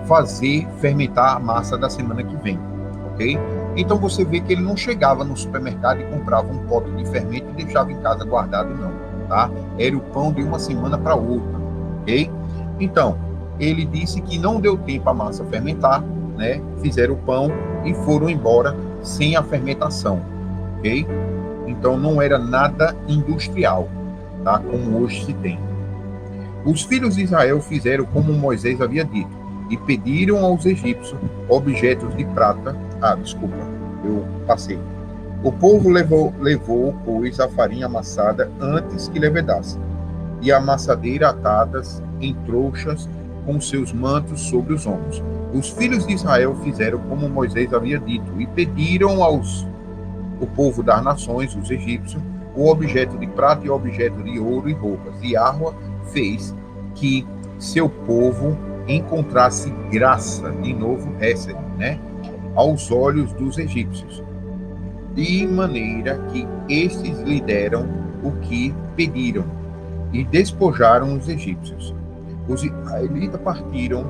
fazer fermentar a massa da semana que vem, ok? Então você vê que ele não chegava no supermercado e comprava um pote de fermento e deixava em casa guardado, não, tá? Era o pão de uma semana para outra, ok? Então, ele disse que não deu tempo a massa fermentar, né? Fizeram o pão e foram embora sem a fermentação, ok? Então não era nada industrial, tá? Como hoje se tem. Os filhos de Israel fizeram como Moisés havia dito e pediram aos egípcios objetos de prata. Desculpa, eu passei. O povo levou, pois, a farinha amassada antes que levedasse, e a amassadeira atadas em trouxas com seus mantos sobre os ombros. Os filhos de Israel fizeram como Moisés havia dito e pediram o povo das nações, os egípcios, o objeto de prata e o objeto de ouro e roupas. E Yahweh fez que seu povo encontrasse graça, de novo, Hesed, né, aos olhos dos egípcios, de maneira que estes lhe deram o que pediram e despojaram os egípcios. Os israelitas partiram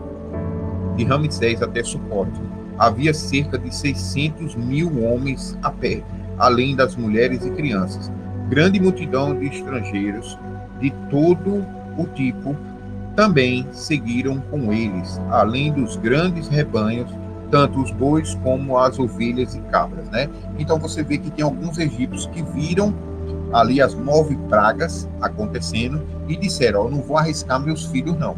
de Ramsés até Sucote. Havia cerca de 600 mil homens a pé, além das mulheres e crianças. Grande multidão de estrangeiros de todo o tipo também seguiram com eles, além dos grandes rebanhos, tanto os bois como as ovelhas e cabras, né? Então você vê que tem alguns egípcios que viram ali as 9 pragas acontecendo e disseram: não vou arriscar meus filhos não,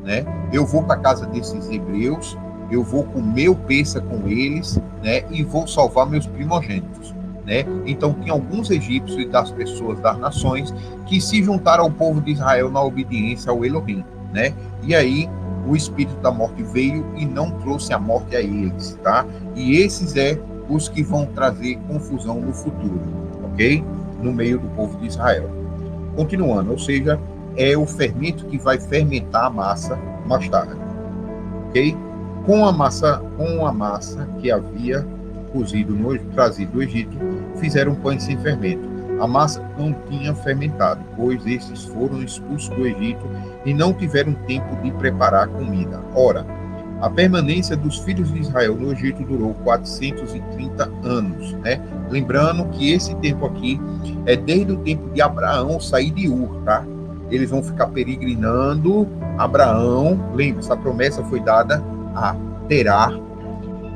né? Eu vou para a casa desses hebreus, eu vou comer o peça com eles, né? E vou salvar meus primogênitos, né? Então tem alguns egípcios e das pessoas das nações que se juntaram ao povo de Israel na obediência ao Elohim, né? E aí o espírito da morte veio e não trouxe a morte a eles, tá? E esses os que vão trazer confusão no futuro, ok? No meio do povo de Israel. Continuando, ou seja, é o fermento que vai fermentar a massa mais tarde, ok? Com a massa que havia trazido do Egito, fizeram pães sem fermento. A massa não tinha fermentado, pois estes foram expulsos do Egito e não tiveram tempo de preparar comida. Ora, a permanência dos filhos de Israel no Egito durou 430 anos, né? Lembrando que esse tempo aqui é desde o tempo de Abraão sair de Ur, tá? Eles vão ficar peregrinando. Abraão, lembra, essa promessa foi dada a Terá,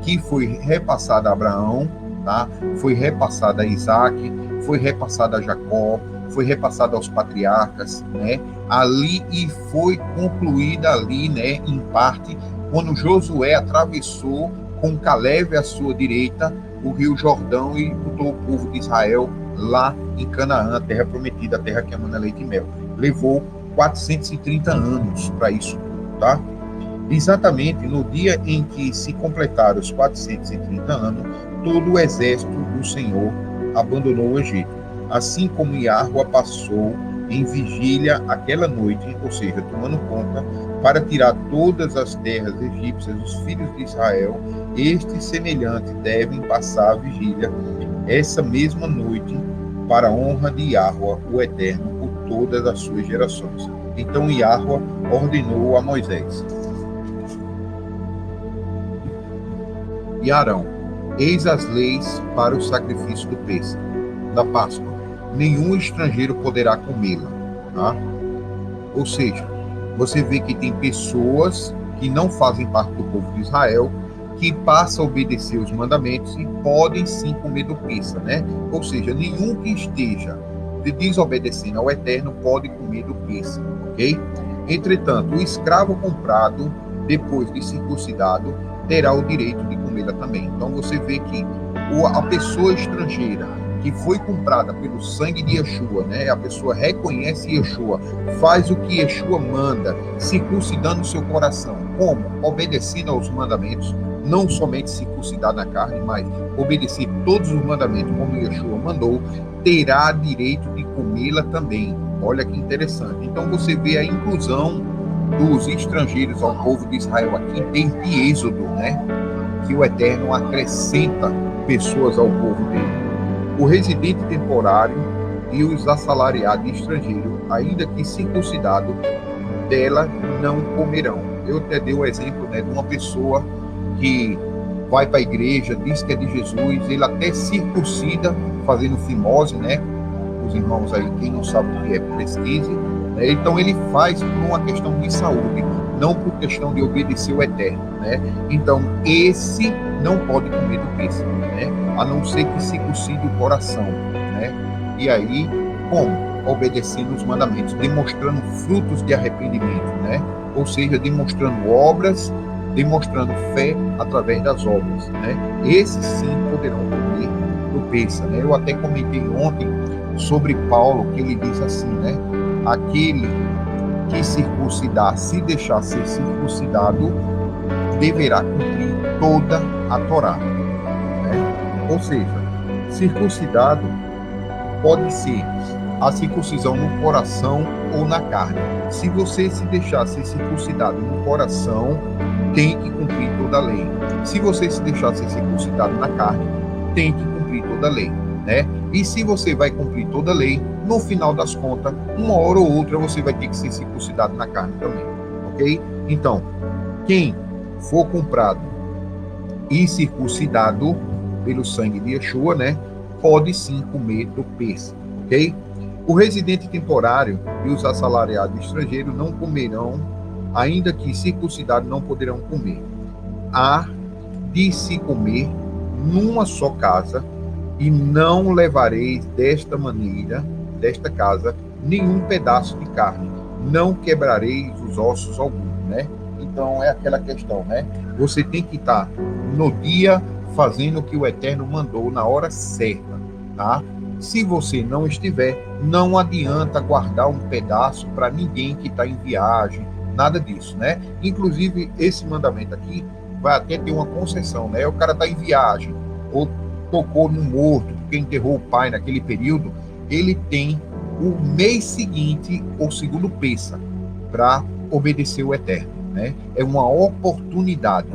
que foi repassada a Abraão, tá? Foi repassada a Isaac, foi repassada a Jacó, foi repassada aos patriarcas, né? Ali, e foi concluída ali, né, em parte, quando Josué atravessou com Caleb à sua direita o rio Jordão e botou o povo de Israel lá em Canaã, a terra prometida, a terra que emana leite e mel. Levou 430 anos para isso, tá? Exatamente no dia em que se completaram os 430 anos, todo o exército do Senhor abandonou o Egito. Assim como Yahweh passou em vigília aquela noite, ou seja, tomando conta, para tirar todas as terras egípcias, os filhos de Israel, estes semelhantes devem passar a vigília essa mesma noite para a honra de Yahweh, o Eterno, por todas as suas gerações. Então Yahweh ordenou a Moisés e Arão: eis as leis para o sacrifício do pêssego, da Páscoa, nenhum estrangeiro poderá comê-la. Tá? Ou seja, você vê que tem pessoas que não fazem parte do povo de Israel, que passam a obedecer os mandamentos e podem sim comer do Pêssah, né? Ou seja, nenhum que esteja desobedecendo ao Eterno pode comer do Pêssah, ok? Entretanto, o escravo comprado, depois de circuncidado, terá o direito de comê-la também. Então você vê que a pessoa estrangeira que foi comprada pelo sangue de Yeshua, né? A pessoa reconhece Yeshua, faz o que Yeshua manda, circuncidando o seu coração. Como? Obedecendo aos mandamentos, não somente circuncidar na carne, mas obedecer todos os mandamentos como Yeshua mandou, terá direito de comê-la também. Olha que interessante. Então você vê a inclusão dos estrangeiros ao povo de Israel aqui desde Êxodo, né? Que o Eterno acrescenta pessoas ao povo dele. O residente temporário e os assalariados estrangeiros, ainda que circuncidado, dela não comerão. Eu até dei o exemplo, né, de uma pessoa que vai para a igreja, diz que é de Jesus, ele até circuncida, fazendo fimose, né? Os irmãos aí, quem não sabe o que é, pesquise. Né? Então ele faz por uma questão de saúde, não por questão de obedecer o Eterno, né? Então esse não pode comer do Pêssah, né? A não ser que circuncide o coração, né? E aí, como? Obedecendo os mandamentos, demonstrando frutos de arrependimento, né? Ou seja, demonstrando obras, demonstrando fé através das obras, né? Esses sim poderão comer do Pêssah, né? Eu até comentei ontem sobre Paulo, que ele diz assim, né? Aquele que circuncidar, se deixar ser circuncidado, deverá cumprir toda a Torá, né? Ou seja, circuncidado pode ser a circuncisão no coração ou na carne. Se você se deixar ser circuncidado no coração, tem que cumprir toda a lei. Se você se deixar ser circuncidado na carne, tem que cumprir toda a lei, né? E se você vai cumprir toda a lei, no final das contas, uma hora ou outra você vai ter que ser circuncidado na carne também, ok? Então, quem for comprado e circuncidado pelo sangue de Yeshua, né, pode sim comer do Pêssah, ok? O residente temporário e os assalariados estrangeiros não comerão, ainda que circuncidados não poderão comer. Há de se comer numa só casa, e não levareis desta maneira, desta casa, nenhum pedaço de carne, não quebrareis os ossos algum, né? Então é aquela questão, né? Você tem que estar no dia fazendo o que o Eterno mandou na hora certa, tá? Se você não estiver, não adianta guardar um pedaço para ninguém que está em viagem, nada disso, né? Inclusive, esse mandamento aqui vai até ter uma concessão, né? O cara está em viagem, ou tocou no morto, porque enterrou o pai naquele período, ele tem o mês seguinte, ou segundo Pêssah, para obedecer o Eterno, né? É uma oportunidade,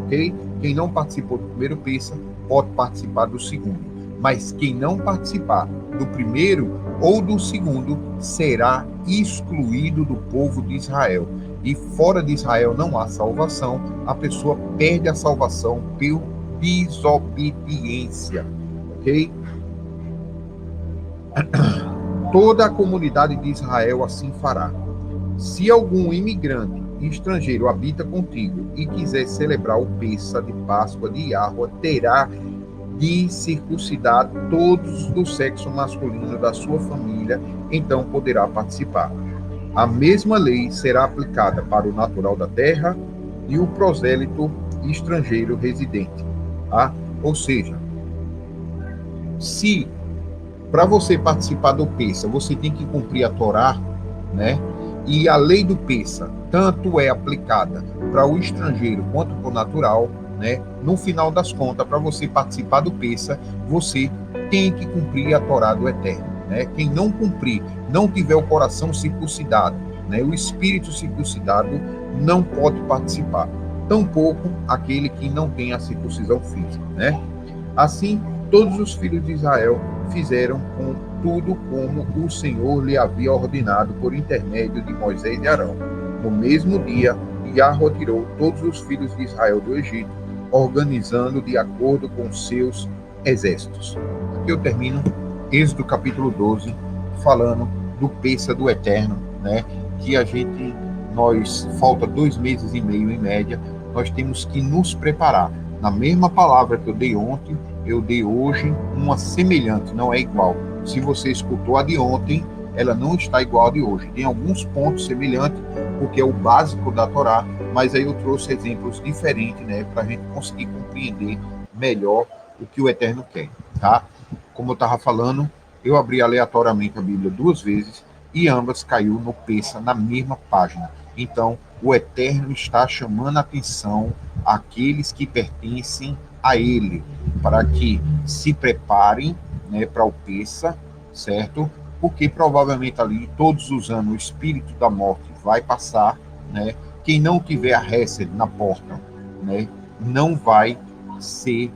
ok? Quem não participou do primeiro Pêssah pode participar do segundo, mas quem não participar do primeiro ou do segundo será excluído do povo de Israel. E fora de Israel não há salvação, a pessoa perde a salvação por desobediência, ok? Toda a comunidade de Israel assim fará. Se algum imigrante estrangeiro habita contigo e quiser celebrar o Pêssah de Páscoa de Yahweh, terá de circuncidar todos do sexo masculino da sua família, então poderá participar. A mesma lei será aplicada para o natural da terra e o prosélito estrangeiro residente. Tá? Ou seja, se para você participar do Pêssah, você tem que cumprir a Torá, né? E a lei do Pêssah tanto é aplicada para o estrangeiro quanto para o natural, né? No final das contas, para você participar do Pêssah, você tem que cumprir a Torá do Eterno, né? Quem não cumprir, não tiver o coração circuncidado, né? O espírito circuncidado não pode participar. Tampouco aquele que não tem a circuncisão física, né? Assim, todos os filhos de Israel fizeram com tudo como o Senhor lhe havia ordenado por intermédio de Moisés e Arão. No mesmo dia, Yahweh tirou todos os filhos de Israel do Egito, organizando de acordo com seus exércitos. Aqui eu termino Êxodo capítulo 12, falando do Pêssah do Eterno, né? Que falta 2 meses e meio em média, nós temos que nos preparar. Na mesma palavra que eu dei ontem, eu dei hoje uma semelhante, não é igual. Se você escutou a de ontem, ela não está igual a de hoje. Tem alguns pontos semelhantes, porque é o básico da Torá, mas aí eu trouxe exemplos diferentes, né, para a gente conseguir compreender melhor o que o Eterno quer, tá? Como eu estava falando, eu abri aleatoriamente a Bíblia 2 vezes e ambas caiu no Pêssah na mesma página. Então, o Eterno está chamando a atenção àqueles que pertencem a Ele, para que se preparem, né, para o Pêssah, certo? Porque provavelmente ali, todos os anos, o espírito da morte vai passar, né? Quem não tiver a Hesed na porta, né, não vai ser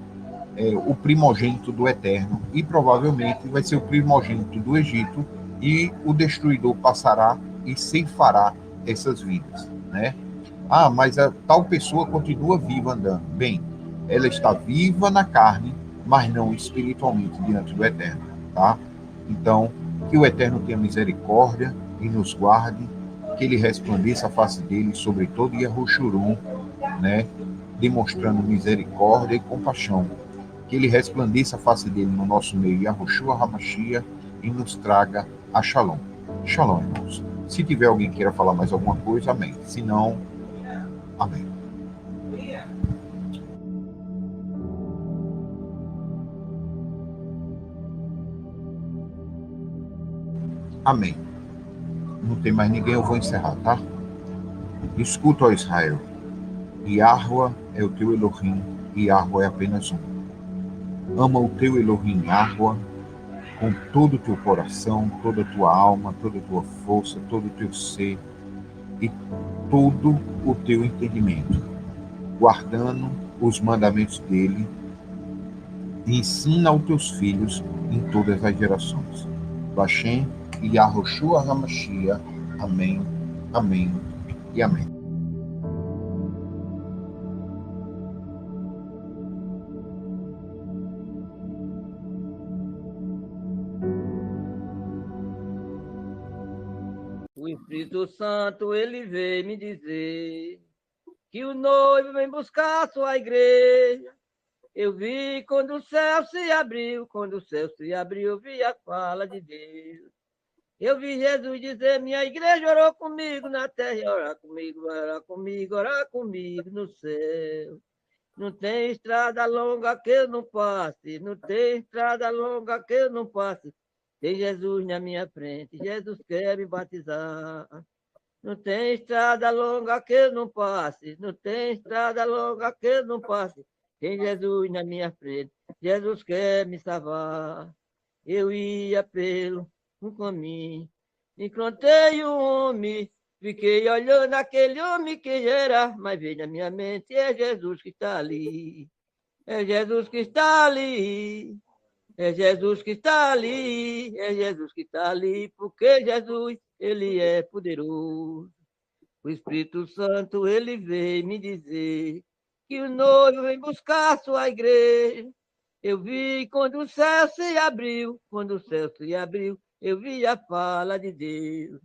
o primogênito do Eterno, e provavelmente vai ser o primogênito do Egito, e o destruidor passará e ceifará essas vidas, né? Ah, mas a tal pessoa continua viva andando. Bem, ela está viva na carne, mas não espiritualmente diante do Eterno, tá? Então, que o Eterno tenha misericórdia e nos guarde, que ele resplandeça a face dele sobre todo Yahushua, né? Demonstrando misericórdia e compaixão, que ele resplandeça a face dele no nosso meio, Yahushua Hamashia, e nos traga a Shalom. Shalom, irmãos. Se tiver alguém que queira falar mais alguma coisa, amém. Se não, amém. Amém. Não tem mais ninguém, eu vou encerrar, tá? Escuta, ó Israel. Yahweh é o teu Elohim, e Yahweh é apenas um. Ama o teu Elohim, Yahweh, com todo o teu coração, toda a tua alma, toda a tua força, todo o teu ser e todo o teu entendimento, guardando os mandamentos dele, e ensina aos teus filhos em todas as gerações. Bashem e Yahushua HaMashiach. Amém, amém e amém. O Espírito Santo, ele veio me dizer que o noivo vem buscar a sua igreja. Eu vi quando o céu se abriu, quando o céu se abriu, eu vi a fala de Deus. Eu vi Jesus dizer, minha igreja orou comigo na terra, orar comigo no céu. Não tem estrada longa que eu não passe, não tem estrada longa que eu não passe. Tem Jesus na minha frente, Jesus quer me batizar. Não tem estrada longa que eu não passe, não tem estrada longa que eu não passe. Tem Jesus na minha frente, Jesus quer me salvar. Eu ia pelo um caminho, encontrei um homem, fiquei olhando aquele homem que era, mas veio na minha mente, é Jesus que está ali, é Jesus que está ali. É Jesus que está ali, é Jesus que está ali, porque Jesus, ele é poderoso. O Espírito Santo, ele veio me dizer que o noivo vem buscar a sua igreja. Eu vi quando o céu se abriu, quando o céu se abriu, eu vi a fala de Deus.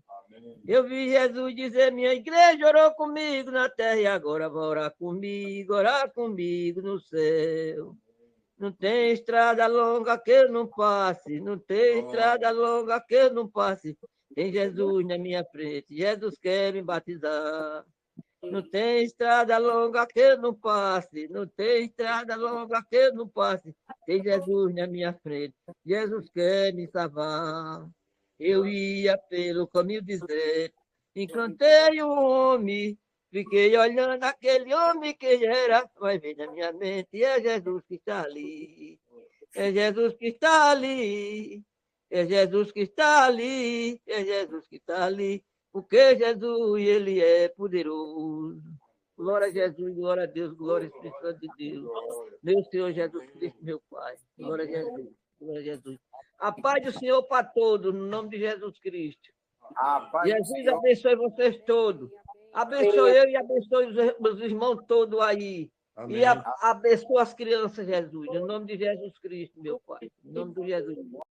Eu vi Jesus dizer, minha igreja orou comigo na terra e agora vai orar comigo no céu. Não tem estrada longa que eu não passe, não tem estrada longa que eu não passe. Tem Jesus na minha frente, Jesus quer me batizar. Não tem estrada longa que eu não passe, não tem estrada longa que eu não passe. Tem Jesus na minha frente, Jesus quer me salvar. Eu ia pelo caminho deserto, encontrei um homem, fiquei olhando aquele homem que era, vai ver na minha mente, é Jesus que está ali, é Jesus que está ali, é Jesus que está ali, é Jesus que está ali, porque Jesus, ele é poderoso. Glória a Jesus, glória a Deus, glória ao Espírito Santo de Deus. Meu Senhor Jesus Cristo, meu Pai. Glória a Jesus, glória a Jesus. A paz do Senhor para todos, no nome de Jesus Cristo. Jesus abençoe vocês todos. Abençoe eu e abençoe os irmãos todos aí. Amém. E abençoe as crianças, Jesus. Em nome de Jesus Cristo, meu Pai. Em nome de Jesus.